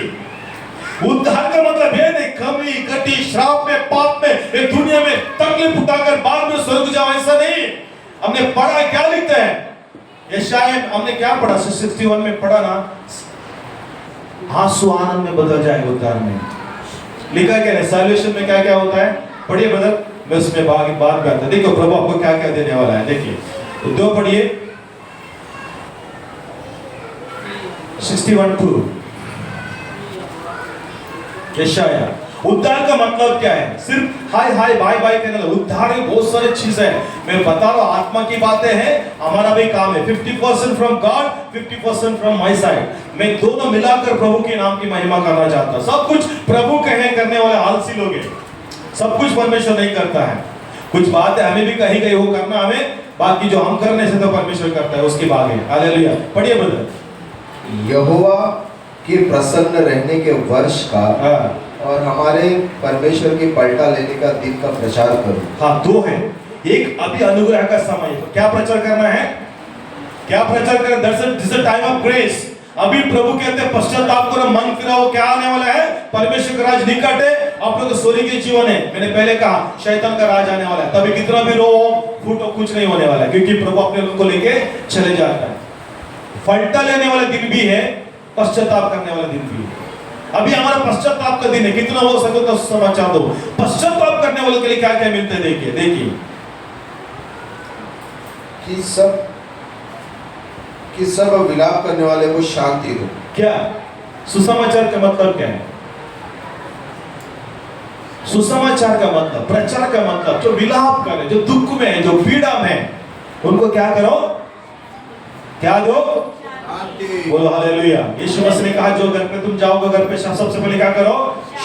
उद्धार का मतलब है नहीं कमी कटी श्राप में पाप में ये दुनिया में तकलीफ उठाकर बाद में स्वर्ग जाओ, ऐसा नहीं। हमने पढ़ा, क्या लिखता है यशाया, हमने क्या पढ़ा 61 में पढ़ा ना, आंसू आनंद में बदल जाएगा उद्धार में। लिखा क्या है सैल्वेशन में क्या क्या होता है? पढ़िए ब्रदर, मैं उसमें बात में आता। देखो प्रभु आपको क्या क्या देने वाला है। देखिए दो पढ़िए 61:2 यशाया। उद्धार का मतलब क्या है? सिर्फ हाय हाय बाय बाय कहना। उद्धार में बहुत सारी चीजें हैं, मैं बता रहा हूं, आत्मा की बातें हैं। हमारा भी काम है 50% from God, 50% from my side. मैं दोनों मिलाकर प्रभु के नाम की महिमा करना चाहता हूं। सब कुछ प्रभु कहे करने वाले आलसी लोग हैं, सब कुछ परमेश्वर नहीं करता है। कुछ बात है हमें भी कहीं कहीं वो करना, हमें बाकी जो हम करने से तो परमेश्वर करता है, उसकी बात है। हालेलुया। पढ़िए ब्रदर। यहोवा के प्रसन्न रहने के वर्ष का और हमारे परमेश्वर के पलटा लेने का दिन का प्रचार करो। हाँ, दो है। एक अभी अनुग्रह का समय, क्या प्रचार करना है? क्या प्रचार करना? This is time of grace. अभी प्रभु कहते हैं पश्चाताप करो, मन फिराओ। क्या आने वाला है? परमेश्वर का राज निकट है। आप लोग स्वर्गीय जीवन है। मैंने पहले कहा शैतान का राज आने वाला है। तभी कितना भी रो फूटो, कुछ नहीं होने वाला है, क्योंकि प्रभु अपने लोगों को लेके चले जाता है। पलटा लेने वाला दिन भी है, पश्चाताप करने वाला दिन भी है। अभी हमारा पश्चाताप का दिन है, कितना हो सके तो समाचार दो। पश्चाताप करने वालों के लिए क्या क्या मिलते हैं? देखिए देखिए कि सब विलाप करने वाले को शांति दो। क्या सुसमाचार का मतलब क्या है? सुसमाचार का मतलब, प्रचार का मतलब, जो विलाप करे, जो दुख में है, जो पीड़ा में है, उनको क्या करो? क्या दो? बोलो हालेलुया। यीशु मसीह ने कहा जो घर पे तुम जाओगे, घर पे सबसे पहले क्या करो?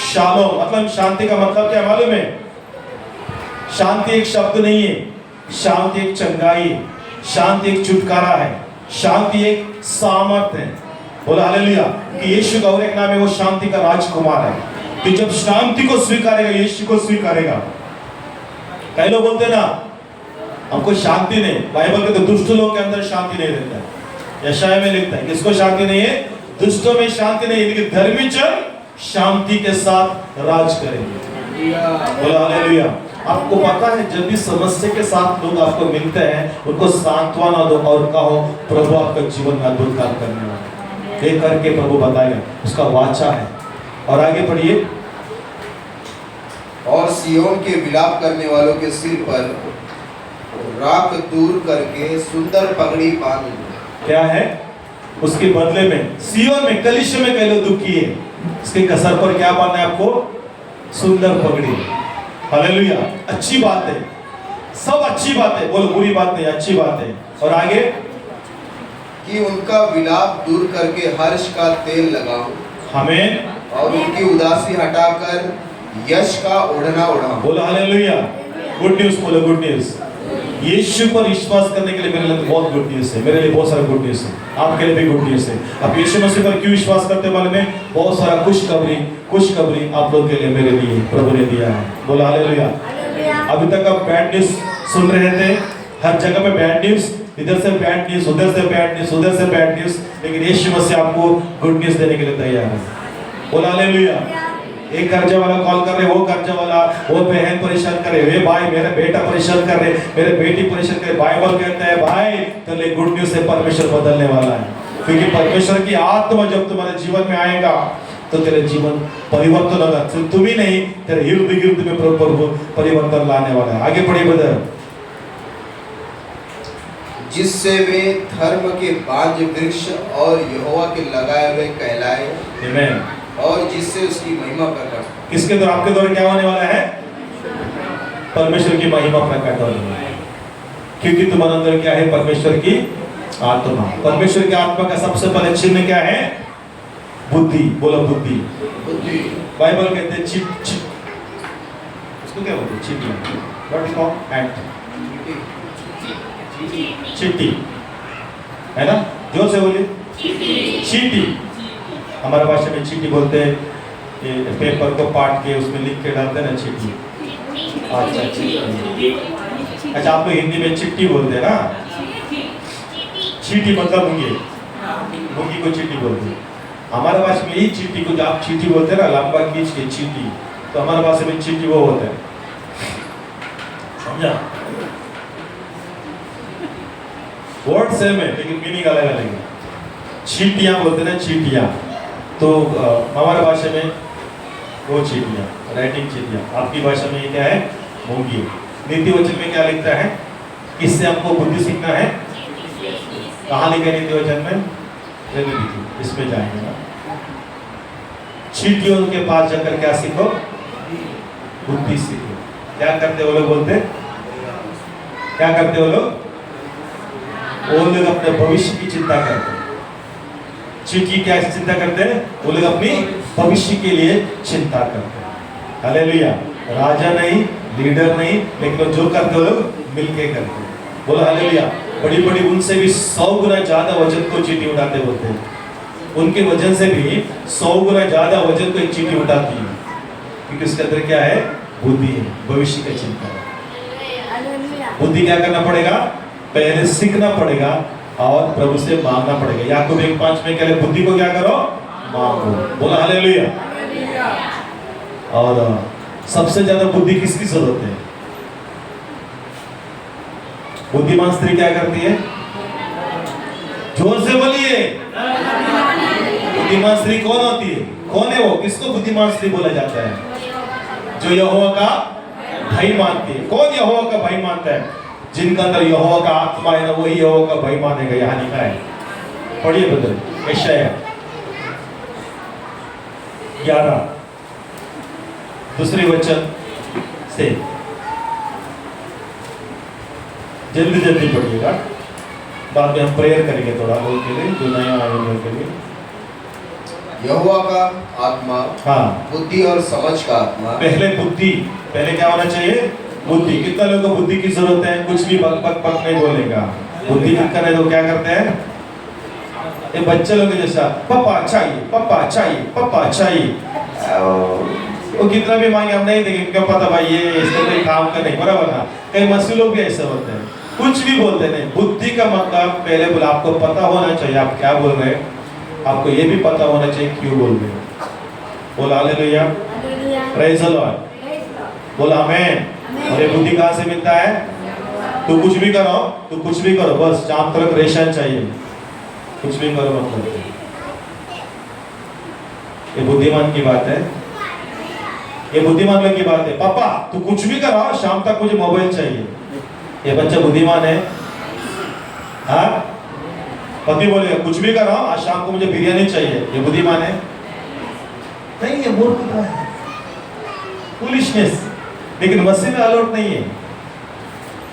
शालोम। मतलब शांति का मतलब क्या मालूम है? शांति एक शब्द नहीं है, शांति एक चंगाई, शांति एक छुटकारा है, शांति एक सामर्थ है। बोलो हालेलुया। कि यीशु का और एक नाम है, वो शांति का राजकुमार है। कि जब शांति को स्वीकारेगा, यीशु को स्वीकारेगा। कई लोग बोलते ना हमको शांति नहीं, बाइबल के तो दुष्ट लोगों के अंदर शांति नहीं रहता है। यशाया में लिखता है किसको शांति नहीं है? दुष्टों में शांति नहीं, लेकिन धर्मी जन शांति के साथ राज करेंगे। बोलो हालेलुया। आपको पता है जब भी समस्या के साथ लोग आपको मिलते हैं, उनको सांत्वना दो और कहो प्रभु आपका जीवन में अद्भुत काम करने वाला है। ये करके प्रभु बताएगा, उसका वाचा है। और आगे पढ़िए। और सियोन के विलाप करने वालों के सिर पर राख दूर करके सुंदर पगड़ी बांध दो। क्या है? उसके बदले में सियोन में, कलीसिया में कई लोग दुखी है, इसके कसर पर क्या बांधना है आपको? सुंदर पगड़ी। हालेलुया। अच्छी बात है, सब अच्छी बात है, बोलो बुरी बात नहीं, अच्छी बात है। और आगे कि उनका विलाप दूर करके हर्ष का तेल लगाओ, हमें और उनकी उदासी हटाकर यश का ओढ़ना ओढ़ाओ। बोलो हालेलुया। गुड न्यूज़ बोलो, गुड न्यूज़। यीशु पर विश्वास करने के लिए मेरे लिए बहुत गुड न्यूज़ है, मेरे लिए बहुत सारा गुड न्यूज़ है, आपके लिए भी गुड न्यूज़ है। आप यीशु मसीह पर क्यों विश्वास करते वाले में बहुत सारा खुशखबरी आप लोग के लिए, मेरे लिए प्रभु ने दिया है। बोलो हालेलुया। अभी तक आप बैड न्यूज़ सुन रहे थे, हर जगह में बैड न्यूज़, इधर से बैड न्यूज़, उधर से बैड न्यूज़, उधर से बैड न्यूज़, लेकिन यीशु मसीह आपको गुड न्यूज़ देने के लिए तैयार है। बोलो हालेलुया। एक कर्जा वाला कॉल कर रहे, वो कर्जा वाला, वो बहन परेशान करे, वे भाई मेरा बेटा परेशान कर रहे, मेरे बेटी परेशान करे। बाइबल कहता है भाई तेरे गुड न्यूज़ से परमेश्वर बदलने वाला है, क्योंकि परमेश्वर की आत्मा जब तुम्हारे जीवन में आएगा तो तेरे जीवन परिवर्तन होगा। सिर्फ तुम ही नहीं, तेरे इर्द गिर्द में प्रभु परिवर्तन लाने वाला है। आगे पढ़िए ब्रदर। जिससे वे धर्म के बांज वृक्ष और यहोवा के लगाए हुए कहलाए, आमीन। और जिससे उसकी महिमा प्रकट। किसके द्वारा? आपके द्वारा क्या होने वाला है? परमेश्वर की महिमा प्रकट होने वाली है, क्योंकि तुम्हारे अंदर क्या है? परमेश्वर की आत्मा। परमेश्वर की आत्मा का सबसे पहले चिन्ह क्या है? बुद्धि। बोलो बुद्धि। बाइबल कहते हैं चिट, इसको क्या बोलते हैं? चिट्ठी। What is called? एक्ट, चिट्ठी है ना? जोर से बोलिए। चीटी। हमारे भाषा में चीटी बोलते हैं, ये पेपर को पाट के उसमें लिख के डालते हैं ना चीटी। अच्छा चीटी। अच्छा आप लोग हिंदी में चिट्ठी बोलते हैं ना? चीटी मतलब मूंगी, मूंगी को चीटी बोलते हैं। हमारे भाषा में यही चीटी को जो आप चीटी बोलते हैं ना, लंबा खींच के चीटी, तो हमारे भाषा में चीटी वो होता है, समझा? वर्ड सेम है लेकिन मीनिंग अलग अलग है। चीटियां बोलते हैं ना, चीटियां, तो हमारे भाषा में वो चीटियां, राइटिंग चीटियां। आपकी भाषा में ये क्या है? मूंगी। नीति वचन में क्या लिखता है? किससे हमको बुद्धि सीखना है? कहाँ लिखा है नीति वचन में? इसमें जाएंगे ना। चीटियों के पास जाकर क्या सीखो? बुद्धि सीखो। क्या करते वो लोग? बोलते क्या करते वो लोग? वो लोग अपने भविष्य की चिंता करते हैं। चीटी क्या चिंता करते हैं? वो लोग अपनी भविष्य के लिए चिंता करते हैं। हालेलुया। राजा नहीं, लीडर नहीं, लेकिन वो जो करते वो लोग मिलके करते हैं। बोलो हालेलुया। बड़ी बड़ी उनसे भी 100 गुना ज्यादा वजन को चीटी उठाते बोलते हैं। उनके वजन से भी 100 गुना ज्यादा वजन को एक चीटी उठाती है, क्योंकि उसके अंदर क्या है? बुद्धि है, भविष्य की चिंता है। बुद्धि क्या करना पड़ेगा? पहले सीखना पड़ेगा और प्रभु से मांगना पड़ेगा। याकूब 1:5 में कह रहे बुद्धि को क्या करो? मांगो। बोला हालेलुया। और सबसे ज्यादा बुद्धि किसकी जरूरत है? बुद्धिमान स्त्री क्या करती है? जोर से बोलिए। बुद्धिमान स्त्री कौन होती है? कौन है वो? किसको बुद्धिमान स्त्री बोला जाता है? जो यहोवा का भय मानती है। कौन यहोवा का भय मानता है? जिनका अंदर यहोवा का आत्मा है ना, वही यहोवा का भय मानेगा। यहाँ लिखा है, पढ़िए ब्रदर, यशायाह 11 दूसरे वचन से जल्दी जल्दी पढ़िएगा, बाद में हम प्रेयर करेंगे थोड़ा लोगों के लिए, जो नया आए लोगों के लिए। यहोवा का आत्मा, हाँ, बुद्धि और समझ का आत्मा। पहले बुद्धि, पहले क्या होना चाहिए? बुद्धि। कितना लोगों को बुद्धि की जरूरत है? कुछ भी बक बक बक नहीं बोलेगा। बुद्धि करने तो क्या करते हैं? ये बच्चे लोग जैसा पापा चाहिए, पापा चाहिए, पापा चाहिए। वो कितना भी मांगे हम नहीं देंगे, क्या पता भाई ये इसको कोई काम का नहीं, बराबर ना? कई मसीह लोग भी ऐसे होते हैं, कुछ भी बोलते नहीं। बुद्धि का मतलब पहले बोला, आपको पता होना चाहिए आप क्या बोल रहे हैं, आपको ये भी पता होना चाहिए क्यों बोल रहे हैं। बोला हालेलुया, प्रेज़ द लॉर्ड, बोला आमीन। और ये बुद्धि कहाँ से मिलता है? तू कुछ भी करो, तू कुछ भी करो, बस चार तरफ रेशन चाहिए, कुछ भी करो मतलब। ये बुद्धिमान की बात है, ये बुद्धिमान लोग की बात है। पापा तू कुछ भी करो, शाम तक मुझे मोबाइल चाहिए। ये बच्चा बुद्धिमान है? हाँ, पति बोलेगा कुछ भी करो, आज शाम को मुझे बिरयानी चाहिए। ये बुद्धिमान है? नहीं, ये मूर्खता है, फूलिशनेस। लेकिन मसीह में अलाउड नहीं है।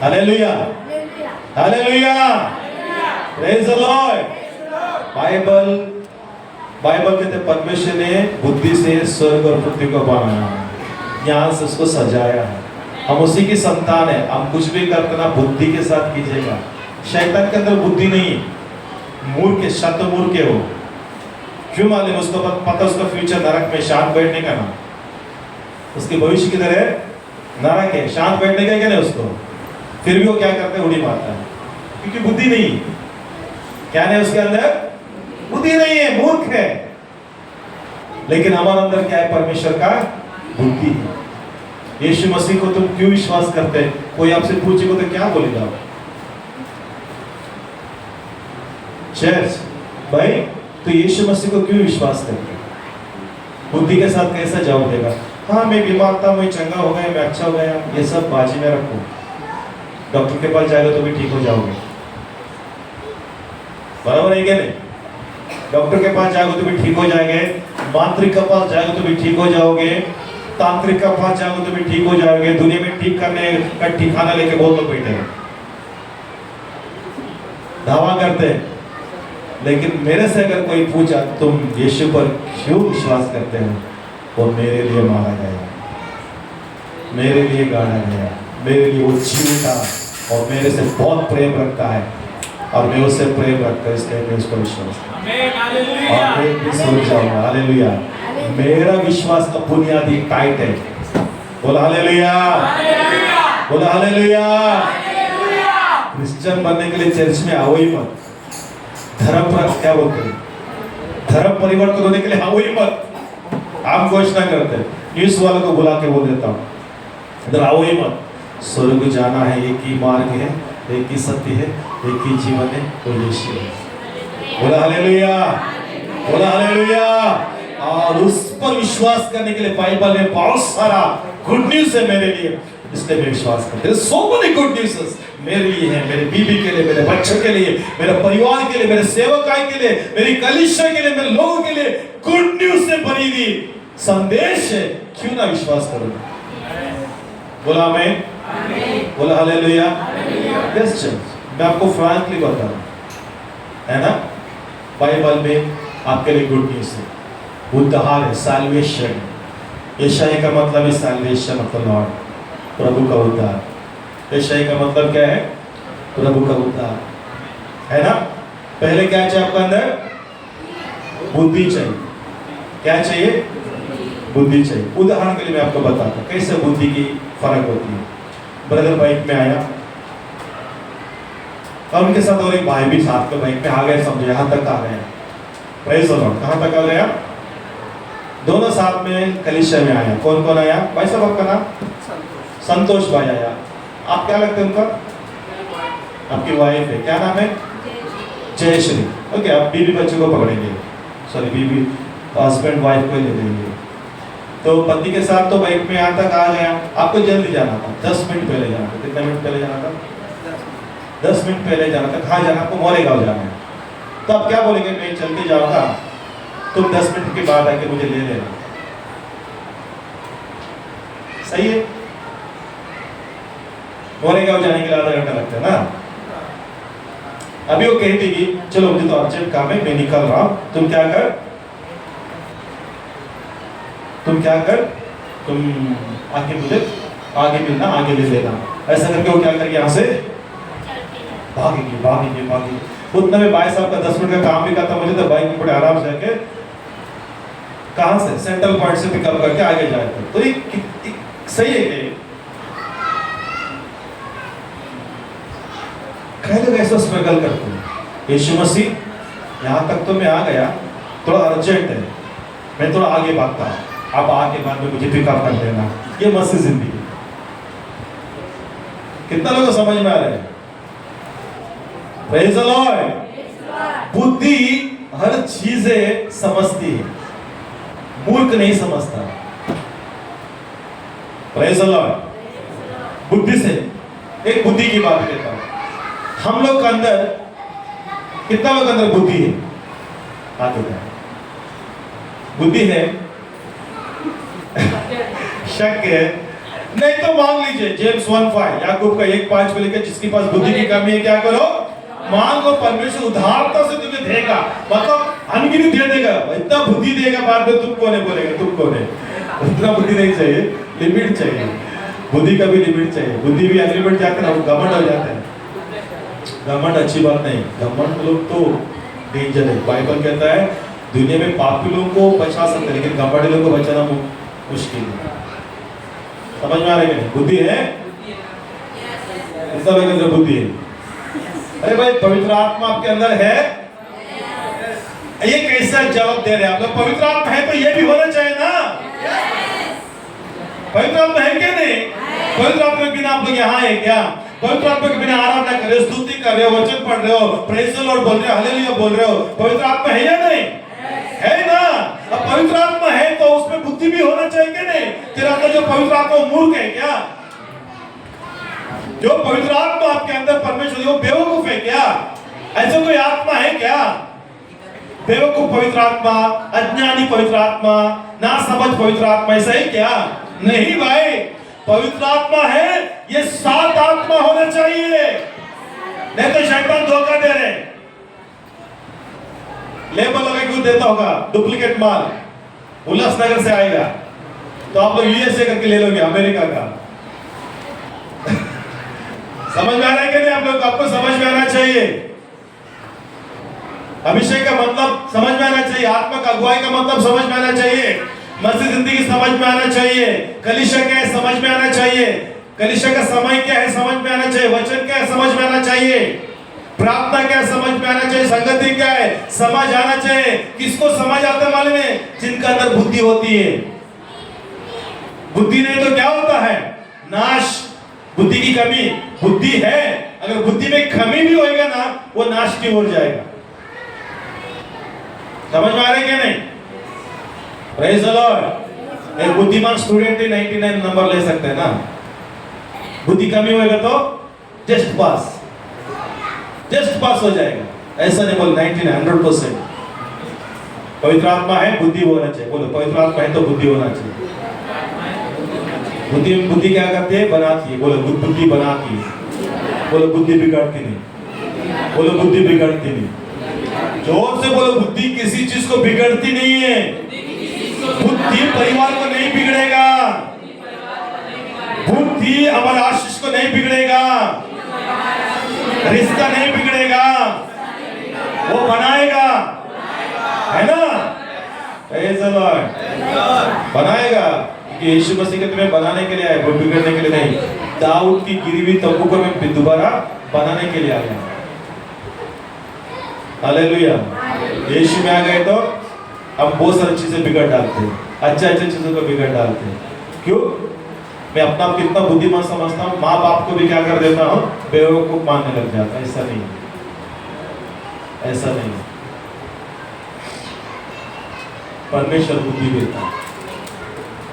Hallelujah, hallelujah, praise the Lord. Bible कहते परमेश्वर ने बुद्धि से स्वर्ग और पृथ्वी को बनाया, यहाँ से उसको सजाया है। हम उसी की संतान है। हम कुछ भी करते ना बुद्धि के साथ कीजिएगा। शैतान के अंदर बुद्धि नहीं है, मूर्ख, शत मूर्ख है वो। क्यों मालूम? उसको पता उसका फ्यूचर नरक में शांत बैठने का ना, उसके भविष्य की तरह नरक है, शांत बैठने का क्या नहीं उसको। फिर भी वो क्या करता है? उड़ी मारता है, क्योंकि बुद्धि नहीं। क्या नहीं उसके अंदर? बुद्धि नहीं है, मूर्ख है। लेकिन हमारे अंदर क्या है? परमेश्वर का बुद्धि है। यीशु मसीह को तुम क्यों विश्वास करते हैं? कोई आपसे पूछेगा तो क्या बोलेगा? चर्च भाई, तो यीशु मसीह को क्यों विश्वास करते? बुद्धि के साथ कैसा जवाब देगा? हाँ मैं बीमार था, मैं चंगा हो गया, मैं अच्छा हो गया। ये सब बाजी में रखो, डॉक्टर के पास जाएगा तो भी ठीक हो जाओगे, बराबर है क्या नहीं? डॉक्टर के पास जाओगे तो भी ठीक हो जाएंगे, मांत्रिक के पास जाओगे तो भी ठीक हो जाओगे, तांत्रिक के पास जाओगे तो भी ठीक हो जाओगे। दुनिया में ठीक करने का ठिकाना लेके बहुत लोग बैठे हैं, दावा करते हैं। लेकिन मेरे से अगर कोई पूछा तुम यीशु पर क्यों विश्वास करते हो? वो मेरे लिए मारा गया, मेरे लिए गाड़ा गया, मेरे लिए वो जीविता और मेरे से बहुत प्रेम रखता है। और मैं उससे प्रेम रखता हूँ, इसलिए मैं उसको विश्वास करता हूँ। और मैं भी सोच जाऊंगा, हालेलुया। मेरा विश्वास का बुनियादी टाइट है। बोला हालेलुया, बोला हालेलुया। क्रिश्चियन बनने के लिए चर्च में आओ ही मत। धर्म पर क्या बोलते हैं, धर्म परिवर्तन होने के लिए आओ ही मत। आप घोषणा करते हैं, न्यूज वालों को बुला के बोल देता हूँ, इधर आओ ही मत। स्वर्ग जाना है, एक ही मार्ग है, एक ही सत्य है, एक ही जीवन है, वो यीशु है। बोला हालेलुया, बोला हालेलुया। और उस पर विश्वास करने के लिए बाइबल में बहुत सारा गुड न्यूज़ है मेरे लिए, इसलिए मैं विश्वास करता हूँ। सो मेनी गुड न्यूज़ मेरे लिए है, मेरे बीबी के लिए, मेरे बच्चों के लिए, मेरे परिवार के लिए, मेरे सेवकाई के लिए, मेरी कलीसिया के लिए, मेरे लोगों के लिए गुड न्यूज़ से भरी हुई संदेश है। क्यों ना विश्वास करूं? बोला आमीन, बोला हालेलुया। यस चर्च, मैं आपको फ्रैंकली बता रहा हूं, है ना, बाइबल में आपके लिए गुड न्यूज़ है, उद्धार है, सैल्वेशन। यशायाह का मतलब है सैल्वेशन ऑफ द लॉर्ड, प्रभु का उद्धार। यशायाह का मतलब क्या है? प्रभु का उद्धार, है ना। पहले क्या चाहिए आपका अंदर? बुद्धि चाहिए। क्या चाहिए? बुद्धि चाहिए। उदाहरण के लिए मैं आपको बताता हूँ कैसे बुद्धि की फर्क होती है। ब्रदर बाइक में आया और उनके साथ और एक भाई भी साथ में बाइक में आ गए, समझो यहाँ तक आ गया। Praise the Lord. कहाँ तक आ गया? दोनों साथ में कलीसिया में आया। कौन कौन आया? भाई साहब आपका नाम? संतोष भाई आया। आप क्या लगते हैं उनका? आपकी वाइफ है, क्या नाम है? जयश्री। ओके, आप बीवी बच्चों को पकड़ेंगे, सॉरी बीवी हस्बैंड वाइफ को ले लेंगे। तो पति के साथ तो बाइक में यहाँ तक आ गया। आपको जल्दी जाना था, 10 मिनट पहले जाना था। कितने मिनट पहले जाना था? 10 मिनट पहले जाना था। कहाँ जाना? आपको मोरेगांव जाना है। तो आप क्या बोलेंगे? मैं चल के जाऊँगा, तुम 10 मिनट के बाद आके मुझे ले लेना। सही है? मोरेगांव जाने के लिए आधा घंटा लगता है ना। अभी वो कहती कि चलो मुझे तो अर्जेंट काम है, मैं निकल रहा हूँ, तुम क्या कर, तुम आके मुझे आगे मिलना, आगे ले लेना। ऐसा करके वो क्या करेगी, यहाँ से भागेंगे। उतना में भाई साहब का 10 मिनट का काम भी करता, मुझे तो बाइक में बड़े आराम से आके कहाँ से, सेंट्रल पॉइंट से पिकअप करके आगे जाए। तो एक सही है कि कई लोग ऐसा स्ट्रगल करते हैं। यीशु मसीह, यहाँ तक तो मैं आ गया, थोड़ा अर्जेंट है, मैं थोड़ा आगे भागता हूँ, आप आके बाद में मुझे पिकअप कर देना। ये मसीह जिंदगी। कितना लोगों को समझ में आ रहा है? Praise the Lord. बुद्धि हर चीजें समझती है, मूर्ख नहीं समझता। Praise the Lord. बुद्धि से, एक बुद्धि की बात कहता हूं। हम लोग के अंदर, कितना लोग के अंदर बुद्धि है? हाथ उठाएं। बुद्धि है? शक है? नहीं तो मांग लीजिए। जेम्स 1:5, याकूब का 1:5 को लेकर, जिसके पास बुद्धि की कमी है क्या करो? मांगो, परमेश्वर उदारता से तुम्हें देगा, मतलब अनगिनत दे देगा। इतना बुद्धि देगा, बाद में तुम कौन है बोलेगा, तुम कौन है। उतना बुद्धि नहीं चाहिए, लिमिट चाहिए। बुद्धि का भी लिमिट चाहिए। बुद्धि भी अनलिमिट जाते ना, घमंड हो जाते हैं। घमंड अच्छी बात नहीं, घमंड लोग तो डेंजर है। बाइबल कहता है दुनिया में पापी लोगों को बचा सकते हैं, लेकिन घमंडी लोगों को बचाना मुश्किल है। समझ में आ रहा है कि बुद्धि है? इस तरह की बुद्धि है। अरे भाई, पवित्र आत्मा आपके अंदर है? ये कैसा जवाब दे रहे हैं आप लोग? पवित्र आत्मा है तो ये भी होना चाहिए ना। पवित्र आत्मा है क्या? नहीं। पवित्र आत्मा के बिना आप लोग यहाँ है क्या? पवित्र आत्मा के बिना आराम ना कर रहे हो, स्तुति कर रहे हो, वचन पढ़ रहे हो, प्रेज़ द लॉर्ड बोल रहे हो, हालेलुया बोल रहे हो, पवित्र आत्मा है या नहीं? है ना। अब पवित्र आत्मा है तो उसमें बुद्धि भी होना चाहिए क्या? नहीं। तेरा अंदर जो पवित्र आत्मा मूर्ख है क्या? जो पवित्र आत्मा आपके अंदर परमेश्वर, वो बेवकूफ है क्या? ऐसा कोई आत्मा है क्या? बेवकूफ पवित्र आत्मा, अज्ञानी पवित्र आत्मा, ना समझ पवित्र आत्मा, ऐसा है क्या? नहीं भाई, पवित्र आत्मा है, ये 7 आत्मा होना चाहिए, नहीं तो शैतान धोखा दे रहे। लेबल लगा क्यों देता होगा? डुप्लीकेट माल उल्लासनगर से आएगा तो आप लोग यूएसए करके ले लोगे, अमेरिका का। समझ में आ रहा है कि नहीं आप लोग? आपको समझ में आना चाहिए। अभिषेक का मतलब समझ में आना चाहिए, आत्मा का अगुवाई का मतलब समझ में आना चाहिए, मसीह जिंदगी समझ में आना चाहिए, कलीसिया क्या है समझ में आना चाहिए, कलीसिया का समय क्या है समझ में आना चाहिए, वचन क्या है समझ में आना चाहिए, प्रार्थना क्या है समझ में आना चाहिए, संगति क्या है समझ आना चाहिए। किसको समझ आता है मालूम है? जिनका अंदर बुद्धि होती है। बुद्धि नहीं तो क्या होता है? नाश, बुद्धि की कमी। बुद्धि है, अगर बुद्धि में कमी भी होएगा ना, वो नाश की ओर जाएगा। समझ में आ रहा है क्या नहीं? Praise the Lord. एक बुद्धिमान स्टूडेंट ही 99 नंबर ले सकते हैं ना। बुद्धि कमी होएगा तो जस्ट पास हो जाएगा। ऐसा नहीं बोल 99 100%। पवित्र आत्मा है, बुद्धि होना चाहिए। बोलो पवित्र आत्मा है तो बुद्धि होना चाहिए। बुद्धि क्या करती है? बनाती है। बोलो बुद्धि बनाती है। बोलो बुद्धि बिगड़ती नहीं। बोलो बुद्धि बिगड़ती नहीं। जोर से बोलो, बुद्धि किसी चीज को बिगड़ती नहीं है। बुद्धि परिवार को नहीं बिगड़ेगा, बुद्धि हमारे आशीष को नहीं बिगड़ेगा, रिश्ता नहीं बिगड़ेगा, वो बनाएगा, है ना? बनाएगा, क्योंकि यीशु मसीह के तुम्हें बनाने के लिए आए, वो बिगड़ने के लिए नहीं। दाऊद की गिरी हुई तंबू को मैं दोबारा बनाने के लिए आया। हालेलुया। यीशु में आ गए तो हम बहुत सारी चीजें बिगड़ डालते हैं, अच्छे चीजों को बिगड़ डालते हैं। क्यों? मैं अपना कितना बुद्धिमान समझता हूँ, माँ बाप को भी क्या कर देता हूँ? बेवकूफ मानने लग जाता है। ऐसा नहीं, ऐसा नहीं। परमेश्वर बुद्धि देता है।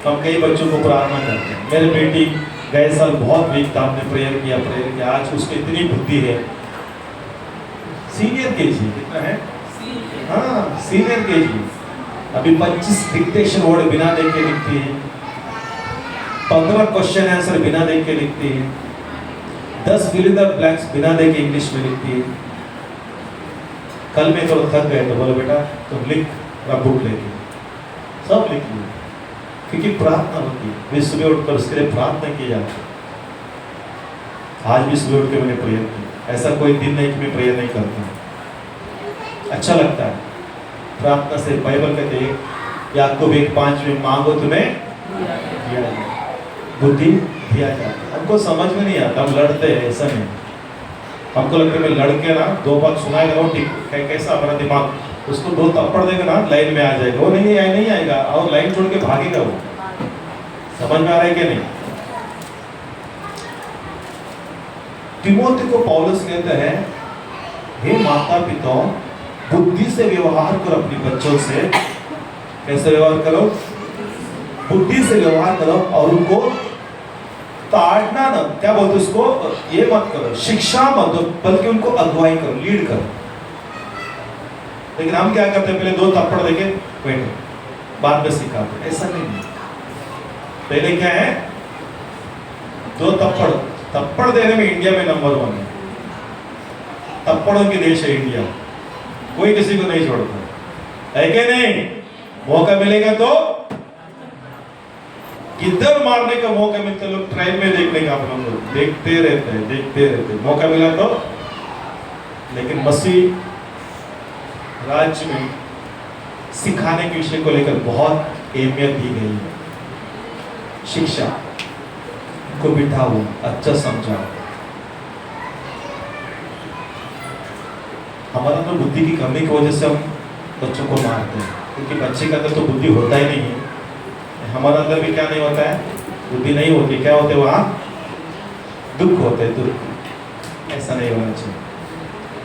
हम कई बच्चों को प्रार्थना करते हैं। मेरी बेटी गए साल बहुत वीक था, हमने प्रेयर किया, आज उसको इतनी बुद्धि है। सीनियर केजी कितना है? हाँ, सीनियर केजी। अभी 25 डिक्टेशन वर्ड बिना देख के लिखती है, 15 क्वेश्चन आंसर बिना देख के लिखती है, 10 फिल इन द ब्लैंक्स बिना देख के इंग्लिश में लिखती है। कल में थोड़ा थक गए तो बोलो बेटा तुम लिख, बुक लेके सब लिख लो, क्योंकि प्रार्थना होती है। वे सुबह उठकर उसके लिए प्रार्थना की जाती है। आज भी सुबह उठ के मैंने प्रेयर की। ऐसा कोई दिन नहीं कि मैं प्रेयर नहीं करता। अच्छा लगता है प्रार्थना से। बाइबल कहते हैं याकूब 1:5 में मांगो तुम्हें दिया जाएगा, बुद्धि दिया जाता। हमको समझ में नहीं आता, हम लड़ते हैं। ऐसा नहीं, हमको लगता है मैं लड़के ना 2 बात सुनाएगा वो ठीक, कैसा हमारा दिमाग उसको 2 थप्पड़ देगा ना लाइन में आ जाएगा। वो नहीं आएगा और लाइन छोड़ के भागेगा वो। समझ में आ रहा है क्या नहीं? तिमोथी को पौलुस कहता है, हे माता पिता बुद्धि से व्यवहार करो अपने बच्चों से। कैसे व्यवहार करो? बुद्धि से व्यवहार करो और उनको ताड़ना ना, क्या बोलते उसको, ये मत करो, शिक्षा मत दो, बल्कि उनको अगुवाई करो, लीड करो। लेकिन हम क्या करते हैं? पहले 2 थप्पड़ देके बैठो, बाद में सिखाते। ऐसा नहीं है। पहले क्या है? 2 थप्पड़ देने में इंडिया में नंबर 1 है। थप्पड़ों की देश है इंडिया, कोई किसी को नहीं छोड़ता, है क्या नहीं? मौका मिलेगा तो किधर मारने का मौका मिलता है, लोग ट्रेन में देखने का आप लोग देखते रहते। मौका मिला तो। लेकिन मसीह राज्य में सिखाने के विषय को लेकर बहुत अहमियत दी गई है। शिक्षा को बिठाओ, अच्छा समझाओ। हमारा तो बुद्धि की कमी की वजह से हम बच्चों को मारते हैं, क्योंकि बच्चे का तो बुद्धि होता ही नहीं है। हमारा अंदर भी क्या नहीं होता है? बुद्धि नहीं होती। क्या होते वहाँ? दुख होते हैं, दुख। ऐसा नहीं होना चाहिए।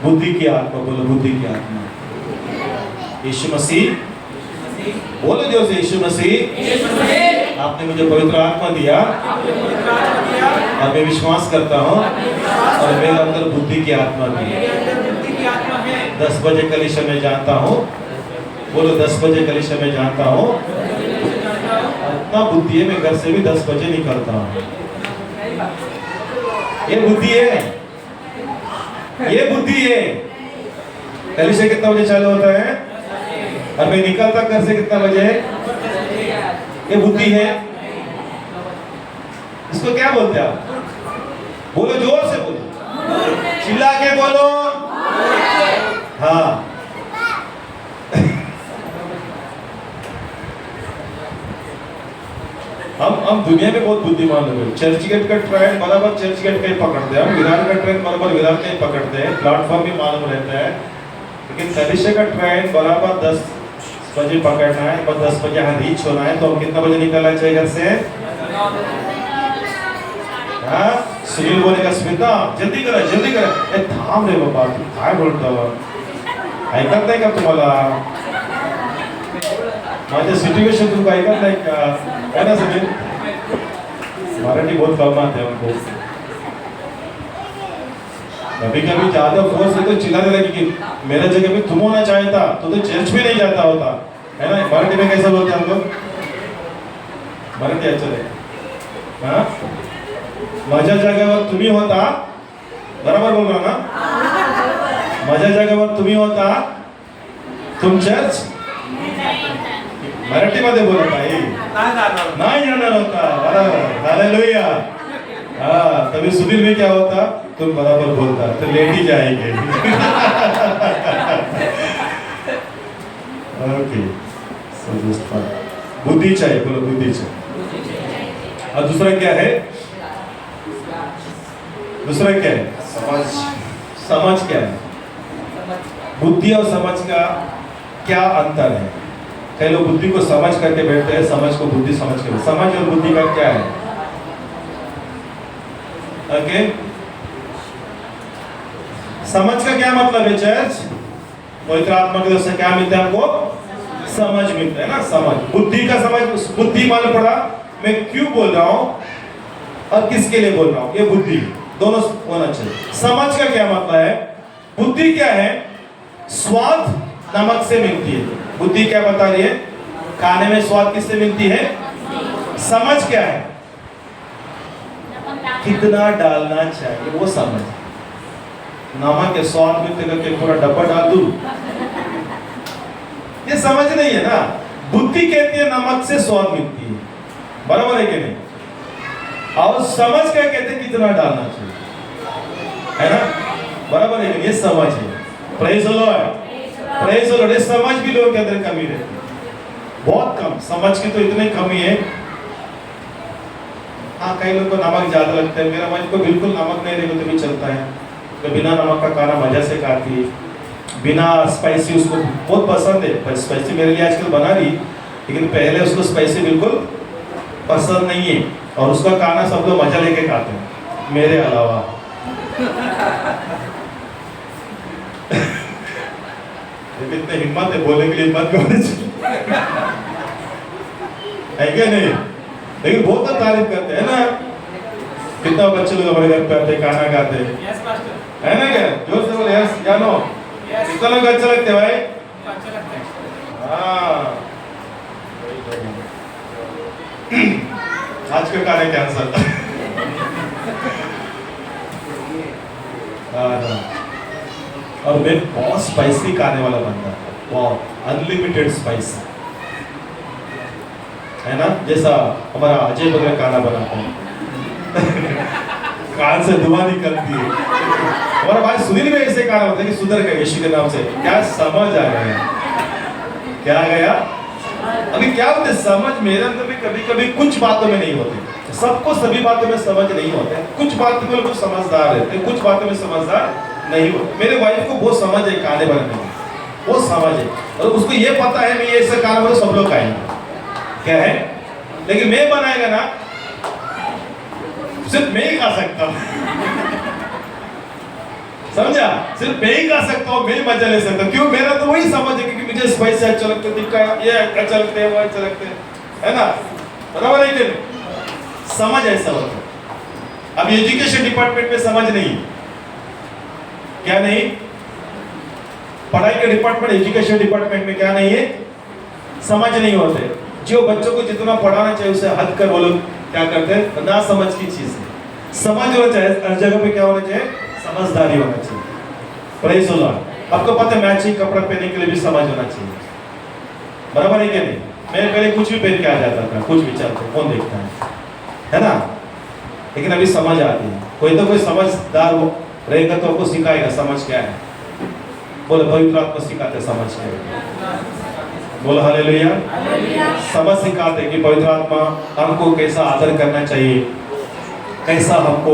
बुद्धि की आत्मा, बोलो बुद्धि की आत्मा। यीशु मसीह, बोलो जो से यीशु मसीह, आपने मुझे पवित्र आत्मा दिया और मैं विश्वास करता हूँ और मेरे अंदर बुद्धि की आत्मा दी। 10 बजे कलीसिया में जाता हूँ। बोलो 10 बजे कलीसिया में जाता हूँ। इतना बुद्धि है, मैं घर से भी 10 बजे निकलता हूँ। ये बुद्धि है, ये बुद्धि है। कलीसिया कितना बजे चालू होता है और मैं निकलता घर से कितना बजे? ये बुद्धि है। इसको क्या बोलते हैं आप? बोलो जोर से बोलो, चिल्ला के बोलो। हाँ, हम दुनिया में बहुत बुद्धिमान लोग हैं। चर्च गेट का ट्रेन बराबर चर्च गेट का ही पकड़ते हैं, हम विरार का ट्रेन बराबर विरार का ही पकड़ते हैं, प्लेटफॉर्म भी मालूम रहता है। लेकिन कलिशा का ट्रेन बराबर 10 बजे पकड़ना है, बस 10 बजे यहाँ रीच होना है, तो हम कितना बजे निकलना चाहिए घर से? हाँ, सुनील बोलेगा स्मिता जल्दी करा, ए थांब रे बाबा, तू काय बोलतो? ऐकत नाही का तुम्हाला? माझ्या सिच्युएशन तुमको ऐकत नाही का? है ना सुनील? मराठी बहुत कम आते हैं हमको। कभी कभी ज्यादा फोर्स है तो चिल्लाने लगे कि मेरा जगह पे तुम होना चाहता तो चर्च में नहीं जाता होता, है ना? मराठी में कैसा बोलते हैं हम लोग? मराठी अच्छा है, हाँ? माझ्या जागेवर तुम्ही होता, बरोबर बोल रहा ना? माझ्या जागेवर तुम्ही होता, तुम चर्च मराठी मध्ये बोलत नाही जाणार होता, बरोबर, हालेलुया। हाँ, तभी सुनील में क्या होता? तुम बराबर बोलता तो लेट ही जाएंगे। ओके, सो जस्ट बुद्धि चाहिए, बोलो बुद्धि चाहिए। और दूसरा क्या है? दूसरा क्या है? समझ क्या है? बुद्धि और समझ का क्या अंतर है? कई लोग बुद्धि को समझ करके बैठते हैं, समझ को बुद्धि समझ कर। समझ और बुद्धि का क्या है? ओके, समझ का क्या मतलब है चर्च? पवित्र आत्मा की तरफ से क्या मिलता है हमको? समझ मिलता है ना, समझ। बुद्धि का समझ, बुद्धि मालूम पड़ा मैं क्यों बोल रहा हूं और किसके लिए बोल रहा हूं, ये बुद्धि दोनों होना चाहिए। समझ का क्या मतलब है? बुद्धि क्या है? स्वाद नमक से मिलती है। बुद्धि क्या बता रही है? खाने में स्वाद किससे मिलती है? समझ क्या है? कितना डालना चाहिए, वो समझ। नमक के स्वाद मिलते करके पूरा डब्बा डाल दूं, ये समझ नहीं है ना। बुद्धि कहती है नमक से स्वाद मिलती है, बराबर है कि नहीं? और समझ क्या कहते हैं? कितना डालना चाहिए, है ना? बराबर है कि ये समझ है। Praise the Lord, praise the Lord. ये समझ भी लोगों के अंदर कमी रहती है, बहुत कम। समझ की तो इतनी कमी है। हाँ, कई लोगों को नमक ज्यादा लगता है, मेरा वाइफ को बिल्कुल नमक नहीं रहेगा तो भी चलता है, तो बिना नमक का खाना मजा से खाती है, बिना स्पाइसी उसको बहुत पसंद है। स्पाइसी मेरे लिए आजकल बना रही, लेकिन पहले उसको स्पाइसी बिल्कुल पसंद नहीं है, और उसका खाना सब लोग मजा लेके खाते हैं मेरे अलावा। इतने हिम्मत है, बोलने के लिए हिम्मत भी होनी चाहिए, है क्या नहीं? लेकिन बहुत तारीफ करते हैं ना। कितना बच्चे लोग हमारे घर पे आते हैं, खाना खाते हैं, है ना? क्या जोर से बोले यस या नो? कितना लोग अच्छा लगते हैं भाई? हाँ, आज का खाना कैंसर। और मैं बहुत स्पाइसी खाने वाला बंदा, वाह, अनलिमिटेड स्पाइस, है ना? जैसा हमारा अजय बगैर खाना बनाता है, कान से धुआं निकलती है। हमारा भाई सुनील में ऐसे खाना होता है कि सुधर गए यीशु के नाम से। क्या समझ आ गया? क्या आ गया? अभी क्या होते समझ मेरे अंदर भी कभी कभी कुछ बातों में नहीं होते। सबको सभी बातों में समझ नहीं होते, कुछ बातों में लोग समझदार रहते, कुछ बातों में समझदार नहीं होते। मेरे वाइफ को बहुत समझ है खाने बनाने में, वो समझ है, और उसको ये पता है मैं ये ऐसा खाना बना सब लोग खाएंगे, क्या है? लेकिन मैं बनाएगा ना, सिर्फ मैं ही खा सकता हूँ। समझा? सिर्फ मैं ही खा सकता हूँ, मैं ही मजा ले सकता हूँ। क्यों? मेरा तो वही समझ है, क्योंकि मुझे स्पाइसी अच्छा लगता है, तिक्का ये अच्छा लगता है, वो अच्छा लगता है ना? बराबर है कि समझ ऐसा होता है। अब एजुकेशन डिपार्टमेंट में समझ नहीं, क्या नहीं? पढ़ाई के डिपार्टमेंट, एजुकेशन डिपार्टमेंट में क्या नहीं है? समझ नहीं होते। जो बच्चों को जितना पढ़ाना चाहिए उसे हद कर वो लोग क्या करते हैं? ना समझ की चीज है। समझ होना चाहिए, हर जगह पे क्या होना चाहिए? समझदारी होना चाहिए। Praise the Lord. आपको पता है मैचिंग कपड़ा पहनने के लिए भी समझ होना चाहिए, बराबर है क्या नहीं? मैं पहले कुछ भी पहन के आ जाता था, कुछ भी चलते, कौन देखता है ना? लेकिन अभी समझ आती है। कोई तो कोई समझदार रहेगा तो आपको सिखाएगा समझ क्या है। बोले पवित्र आत्मा सिखाते समझ क्या है। बोलो हालेलुया। समझ सिखाते हैं कि पवित्र आत्मा हमको कैसा आदर करना चाहिए, कैसा हमको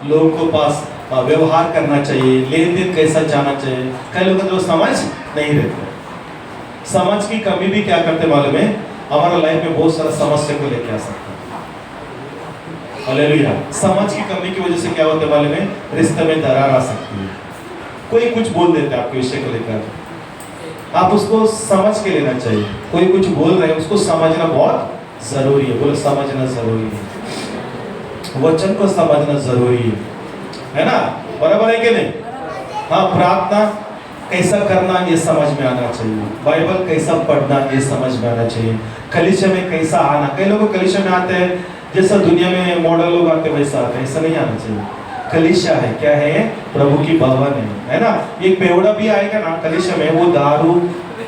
लोगों के पास व्यवहार करना चाहिए, लेन देन कैसा जाना चाहिए। कई लोग जो समझ नहीं रहते, समझ की कमी भी क्या करते मालूम है, हमारा लाइफ में बहुत सारा समस्या को लेके आ सकता है। हालेलुया। समझ की कमी की वजह से क्या होता है मालूम है, रिश्ते में दरार आ सकती है। कोई कुछ बोल देते हैं आपके विषय को लेकर, आप उसको समझ के लेना चाहिए। कोई कुछ बोल रहे हैं, उसको समझना बहुत जरूरी है। बोलो समझना जरूरी है, वचन को समझना जरूरी है ना? बराबर है कि नहीं? हाँ, प्रार्थना कैसा करना ये समझ में आना चाहिए, बाइबल कैसा पढ़ना ये समझ में आना चाहिए, कलीसिया में कैसा आना। कई लोग कलीसिया में आते हैं जैसा दुनिया में मॉडल लोग आते वैसा आते हैं, ऐसा नहीं आना चाहिए। कलीसिया है क्या है? प्रभु की भवन है ना? एक बेवड़ा भी आएगा ना कलीसिया में, वो दारू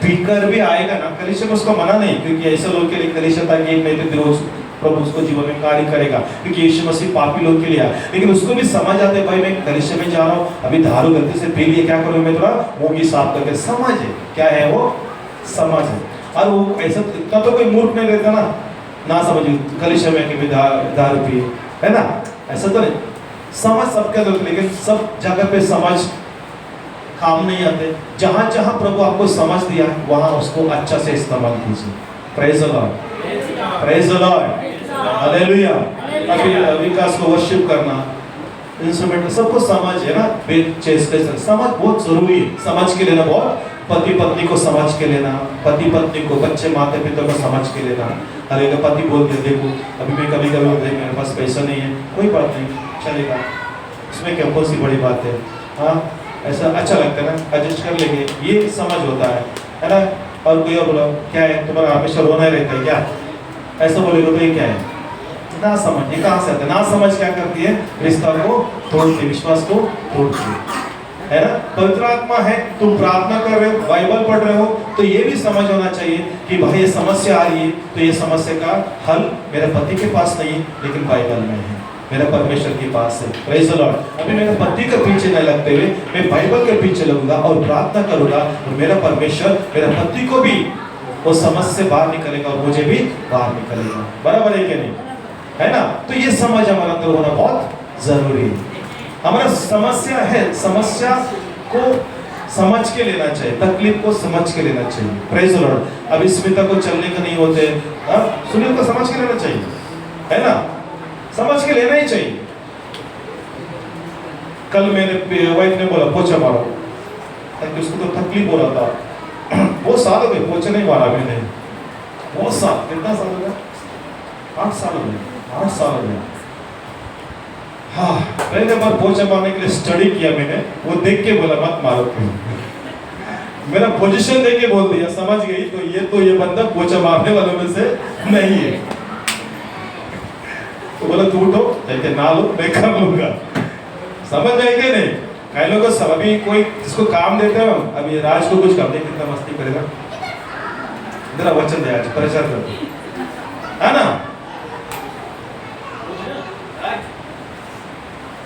पीकर भी आएगा ना कलीसिया में, उसको मना नहीं, क्योंकि ऐसे लोग के लिए कलीसिया था कि नहीं तो रोज प्रभु उसको जीवन में कार्य करेगा, क्योंकि यीशु मसीह पापी लोग के लिए आया। लेकिन उसको भी समझ आते भाई मैं कलीसिया में जा रहा हूँ, अभी दारू गलती से पी लिए, क्या करूँ मैं, थोड़ा मुंह की साफ करके। समझ है क्या है? वो समझ है। और वो ऐसा इतना तो कोई मूर्ख नहीं रहता ना समझ कलीसिया में कि दारू पिए, है ना? ऐसा तो नहीं। समझ सबके लोग, लेकिन सब जगह पे समझ काम नहीं आते। जहां जहां प्रभु आपको समझ दिया वहां उसको अच्छा से इस्तेमाल कीजिए। Praise the Lord, praise the Lord, hallelujah. अभी विकास को वर्शिप करना, इंस्ट्रूमेंट सबको समझ है ना, चेस के समझ बहुत जरूरी है। समझ के लेना बहुत, पति पत्नी को समझ के लेना, पति पत्नी को, बच्चे माता पिता को समझ के लेना। अरे पति बोलते देखो अभी मैं कभी कभी मेरे पास पैसा नहीं है, कोई बात नहीं चलेगा, इसमें क्या बहुत सी बड़ी बात है। हाँ, ऐसा अच्छा लगता है ना, एडजस्ट कर लेंगे, ये समझ होता है ना? और कोई और बोला क्या है तुम्हारा हमेशा रोना ही रहता है क्या, ऐसा बोलेगा तो ये क्या है? ना समझ। ये कहाँ से आता है? ना समझ क्या करती है? रिश्ता को तोड़ती, विश्वास को तोड़ती है ना? पवित्र आत्मा है, तुम प्रार्थना कर रहे हो, बाइबल पढ़ रहे हो, तो ये भी समझ होना चाहिए कि भाई ये समस्या आ रही है, तो ये समस्या का हल मेरे पति के पास नहीं है, लेकिन बाइबल में है, मेरा परमेश्वर के पास है। Praise the Lord. अभी मेरे पति के पीछे नहीं लगते हुए मैं बाइबल के पीछे लगूंगा और प्रार्थना करूंगा, और मेरा परमेश्वर मेरे पति को भी वो समस्या से बाहर निकलेगा और मुझे भी बाहर निकलेगा। बराबर है कि नहीं? है ना? तो ये समझ हमारे अंदर होना बहुत जरूरी है। हमारा समस्या है, समस्या को समझ के लेना चाहिए, तकलीफ को समझ के लेना चाहिए। Praise the Lord. अभी स्मिता को चलने का नहीं होते, सुनील को समझ के लेना चाहिए, है ना? समझ के लेना ही चाहिए। कल मेरे वाइफ ने बोला पोछा मारो, ताकि उसको तो तकलीफ हो रहा था। बहुत साल हो गए पोछा नहीं मारा मैंने, बहुत साल। कितना साल हो गया? 8 साल हो गए, 8 साल हो गए। हाँ, पहले बार पोछा मारने के लिए स्टडी किया मैंने, वो देख के बोला मत मारो क्यों। मेरा पोजीशन देख के बोल दिया, समझ गई तो ये बंदा पोछा मारने वालों में से नहीं है। तो बोला तू उठो, कहते ना लो मैं कर लूंगा। समझ गए कि नहीं? कई लोग अभी कोई जिसको काम देते हो, अभी राज को कुछ काम दे, कितना मस्ती करेगा, जरा वचन दे, आज परेशान कर, है ना?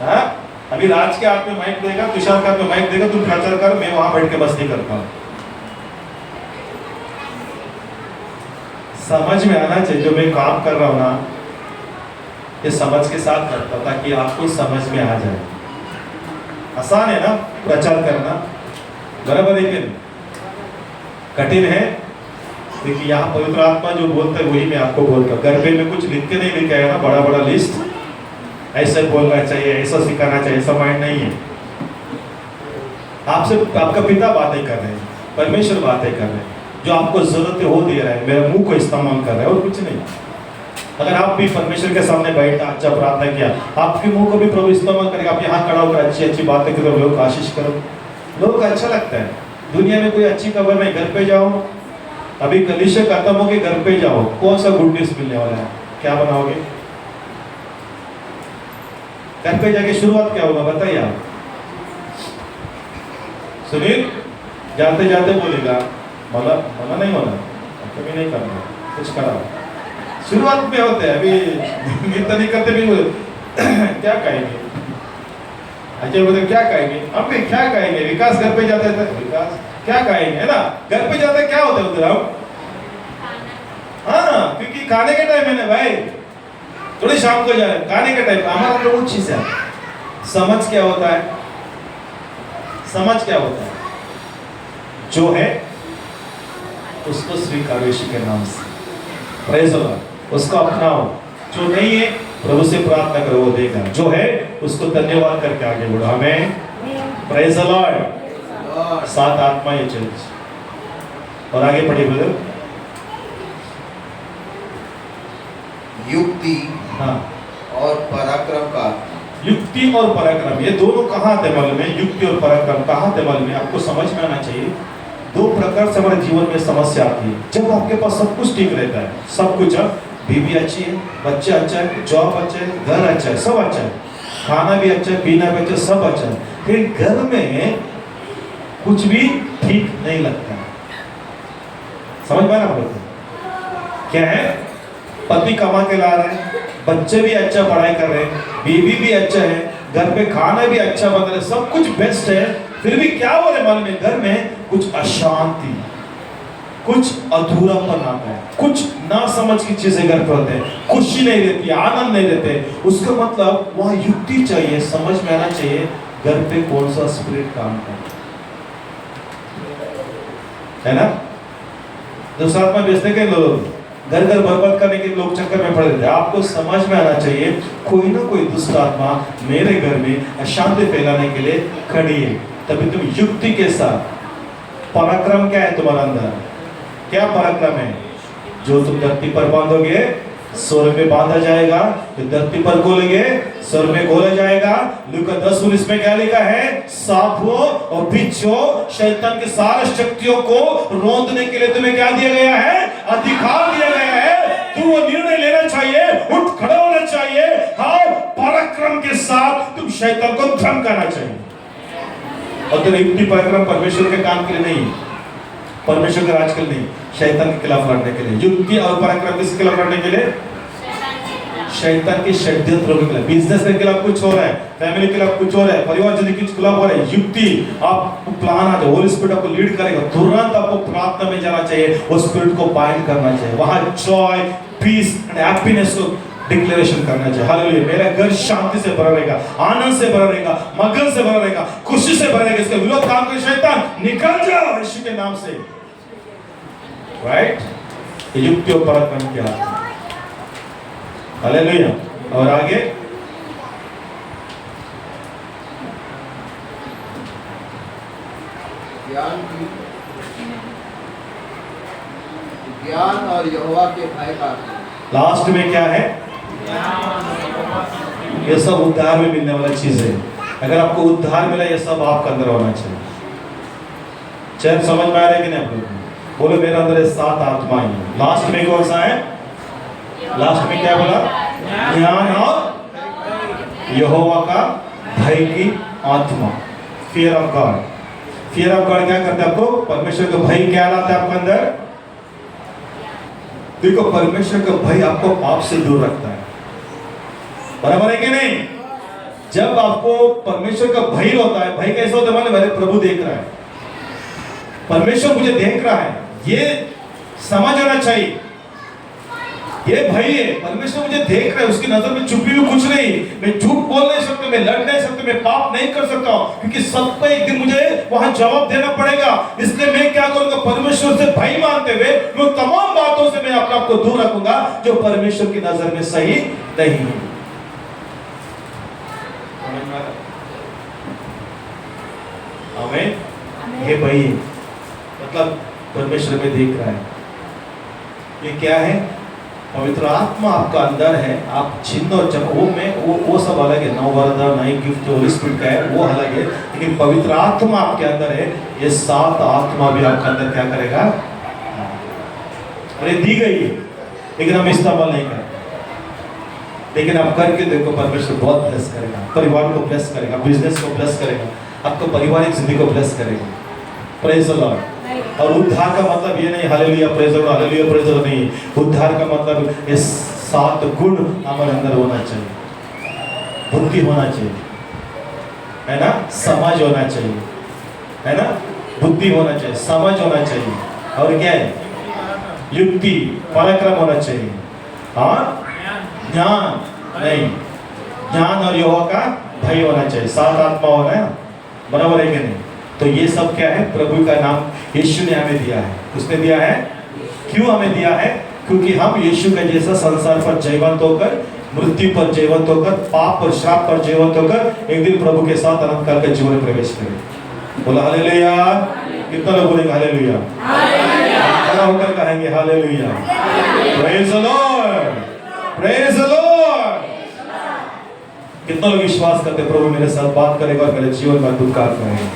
हाँ, अभी राज के हाथ में माइक देगा, तुषार के हाथ में माइक देगा, तुम प्रचार कर, मैं वहां बैठ के मस्ती करता हूं। समझ में आना चाहिए, जो मैं काम कर रहा हूं ना, ये समझ के साथ करता हूं, ताकि आपको समझ में आ जाए। आसान है ना प्रचार करना? बराबर है कि नहीं? कठिन है? देखिए यहाँ पवित्र आत्मा जो बोलता है वही मैं आपको बोलता हूँ। घर पे में कुछ लिख के नहीं लिखा है ना, बड़ा बड़ा लिस्ट, ऐसे बोलना चाहिए, ऐसा सिखाना चाहिए, ऐसा माइंड नहीं है। आपसे आपका पिता बातें कर रहे हैं, परमेश्वर बातें कर रहे हैं, जो आपको जरूरत है वो दे रहा है, मेरे मुंह को इस्तेमाल कर रहा है और कुछ नहीं। अगर आप भी परमेश्वर के सामने बैठा, अच्छा प्रार्थना किया, आपके मुंह को भी प्रभु इस्तेमाल करेगा। आप यहाँ खड़ा होकर अच्छी अच्छी बातें करो, लोग आशीष करो, लोगों को अच्छा लगता है। दुनिया में कोई अच्छी खबर नहीं, घर पे जाओ, अभी कलीसिया खत्म हो के घर पे जाओ, कौन सा गुड न्यूज मिलने वाला है? क्या बनाओगे? घर पे जाके शुरुआत क्या होगा बताइए आप? सुनील जाते जाते बोलेगा मला नहीं बोला, कभी नहीं करना, कुछ करा। शुरुआत में होते हैं, अभी इतना नहीं करते भी बोले क्या कहेंगे, अच्छा बोलते क्या कहेंगे, हम भी क्या कहेंगे। विकास घर पे जाते थे, विकास क्या कहेंगे, है ना? घर पे जाते क्या होते उधर हम क्योंकि खाने के टाइम है ना भाई, थोड़ी शाम को जा रहे खाने के टाइम। हमारा तो वो चीज है, समझ क्या होता है, समझ क्या होता है, जो है उसको स्वीकारो यीशु के नाम से, प्रेज़ द लॉर्ड, उसको अपनाओ। जो नहीं है प्रभु से प्रार्थना करो, वो देगा। जो है उसको धन्यवाद करके आगे बढ़ो। हमें प्रेज़ द लॉर्ड। सात आत्मा ये चर्च। और आगे पढ़िए ब्रदर। युक्ति हाँ, और पराक्रम का, युक्ति और पराक्रम, ये दोनों कहाँ आते मालूम है? युक्ति और पराक्रम कहाँ आते मालूम है? आपको समझ में आना चाहिए। दो प्रकार से हमारे जीवन में समस्या आती है। जब आपके पास सब कुछ ठीक रहता है, सब कुछ, बीवी अच्छी है, बच्चा अच्छा है, जॉब अच्छा है, घर अच्छा है, सब अच्छा है, खाना भी अच्छा है, पीना भी अच्छा है, सब अच्छा है, फिर घर में कुछ भी ठीक नहीं लगता। समझ में आना पड़ता क्या है? पति कमा के ला रहे हैं, बच्चे भी अच्छा पढ़ाई कर रहे हैं, बीवी भी अच्छा है, घर पे खाना भी अच्छा बन रहा है, सब कुछ बेस्ट है, फिर भी क्या हो रहा है मालूम है? घर में कुछ अशांति, कुछ अधूरापन आता है, कुछ ना समझ की चीजें घर पे होते हैं, खुशी नहीं रहती, आनंद नहीं रहते। उसका मतलब वहां युक्ति चाहिए, समझ में आना चाहिए घर पे कौन सा स्पिरिट काम कर है ना। दूसरा आत्मा बेचने के लोग, घर घर बर्बाद करने के लोग चक्कर में पड़ रहे थे। आपको समझ में आना चाहिए कोई ना कोई दुष्ट आत्मा मेरे घर में अशांति फैलाने के लिए खड़ी है। तभी तुम युक्ति के साथ, पराक्रम क्या है तुम्हारे अंदर? क्या पराक्रम है? जो तुम धरती पर बांधोगे स्वर्ग में बांधा जाएगा, जो धरती पर खोलोगे स्वर्ग में खोला जाएगा। लूका 10:19 में क्या लिखा है? सांपों और बिच्छू शैतान की सारी शक्तियों को रोंदने के लिए तुम्हें क्या दिया गया है? अधिकार दिया गया है। तुम वो निर्णय लेना चाहिए, उठ खड़ा होना चाहिए। हाँ, पराक्रम के साथ तुम शैतान को धमकाना चाहिए। और तेरा युक्ति पराक्रम परमेश्वर के काम के लिए नहीं, परमेश्वर के राज के लिए नहीं, शैतान के खिलाफ लड़ने के लिए। युक्ति और पराक्रम किसके खिलाफ लड़ने के लिए? शैतान के षड्यंत्रों के खिलाफ। बिजनेस के खिलाफ कुछ हो रहा है, फैमिली के खिलाफ कुछ हो रहा है, परिवार जिंदगी के खिलाफ हो रहा है, युक्ति आपको प्लान आता है, होली स्पिरिट आपको लीड करेगा। तुरंत आपको प्रार्थना में जाना चाहिए, उस स्पिरिट को बाइंड करना चाहिए, वहां जॉय, पीस एंड हैप्पीनेस को डिक्लेरेशन करना चाहिए। हालेलुया, मेरा घर शांति से भरा रहेगा, आनंद से भरा रहेगा, मगन से भरा रहेगा, खुशी से भरा रहेगा। इसका विरोध काम करे शैतान, निकल जाओ यीशु के नाम से। राइट, युक्ति और पराक्रम क्या है? हालेलुया। और आगे ज्ञान और यहोवा के भय का। लास्ट में क्या है? ये सब उद्धार में मिलने वाला चीज है। अगर आपको उद्धार मिला, ये सब आपके अंदर होना चाहिए। चैन समझ में आ रहा है कि नहीं आप लोग? बोलो मेरे अंदर ये सात आत्माएं हैं। लास्ट में कौन सा है? लास्ट में क्या बोला? ज्ञान और यहोवा का भय की आत्मा, fear of God. Fear of God क्या करता है? आपको परमेश्वर का भय क्या लाता है आपके अंदर? देखो, परमेश्वर का भय आपको पाप से दूर रखता है। बराबर है कि नहीं? जब आपको परमेश्वर का भय होता है, भय कैसा होता है? मेरे प्रभु देख रहा है, परमेश्वर मुझे देख रहा है, ये समझ आना चाहिए। ये भय है, परमेश्वर मुझे देख रहा है, उसकी नजर में छुपी हुई कुछ नहीं। मैं झूठ बोल नहीं सकता, मैं लड़ नहीं सकता, मैं पाप नहीं कर सकता, क्योंकि सबका एक दिन मुझे वहां जवाब देना पड़ेगा। इसलिए मैं क्या करूंगा? परमेश्वर से भय मानते हुए मैं तमाम बातों से मैं अपने आप को दूर रखूंगा जो परमेश्वर की नजर में सही नहीं है। आमीन। ये भय मतलब परमेश्वर में देख रहा है। ये क्या है? पवित्र आत्मा आपका अंदर है। आप चिन्ह और जब वो सब अलग है, नौ वरदान, नई गिफ्ट होली स्पिरिट का है, वो अलग है। लेकिन पवित्र आत्मा आपके अंदर है। ये सात आत्मा भी आपके अंदर क्या करेगा? अरे दी गई है, लेकिन हम इस्तेमाल नहीं करते। लेकिन आप करके देखो, परमेश्वर बहुत ब्लेस करेगा, परिवार को ब्लेस करेगा, बिजनेस को ब्लेस करेगा, आपको पारिवारिक जिंदगी को ब्लेस करेगा। Praise the Lord. और उद्धार का मतलब ये नहीं hallelujah praise the Lord, hallelujah praise the Lord नहीं। उद्धार का मतलब ये सात गुण हमारे अंदर होना चाहिए। बुद्धि होना चाहिए, है ना, समझ होना चाहिए, है ना, बुद्धि होना चाहिए, समझ होना चाहिए, और क्या है? युक्ति, पराक्रम होना चाहिए। हाँ, ज्ञान नहीं, ज्ञान और यहोवा का भय होना चाहिए, सात आत्मा होना है, बराबर है कि नहीं? तो ये सब क्या है? प्रभु का नाम यीशु ने हमें दिया है। उसने दिया है, क्यों हमें दिया है? क्योंकि हम यीशु के जैसा संसार पर जयवंत होकर, मृत्यु पर जयवंत होकर, पाप और श्राप पर जयवंत होकर एक दिन प्रभु के साथ अनंत काल के जीवन में प्रवेश करें। बोला हालेलुया। कितना लोग बोलेंगे हालेलुया? खड़ा होकर कहेंगे hallelujah. Praise the Lord, praise the Lord. कितना लोग विश्वास करते प्रभु मेरे साथ बात करेगा और मेरे जीवन में अद्भुत कार्य करेगा?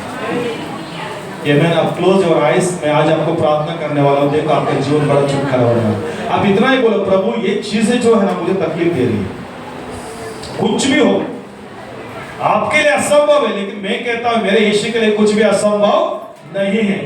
आमेन। आप क्लोज योर आइज। मैं आज आपको प्रार्थना करने वाला हूँ, देखो आपका जीवन बड़ा छुटकारा होगा। आप इतना ही बोलो, प्रभु ये चीजें जो है ना मुझे तकलीफ दे रही है, कुछ भी हो आपके लिए असंभव है, लेकिन मैं कहता हूं मेरे यीशु के लिए कुछ भी असंभव नहीं है।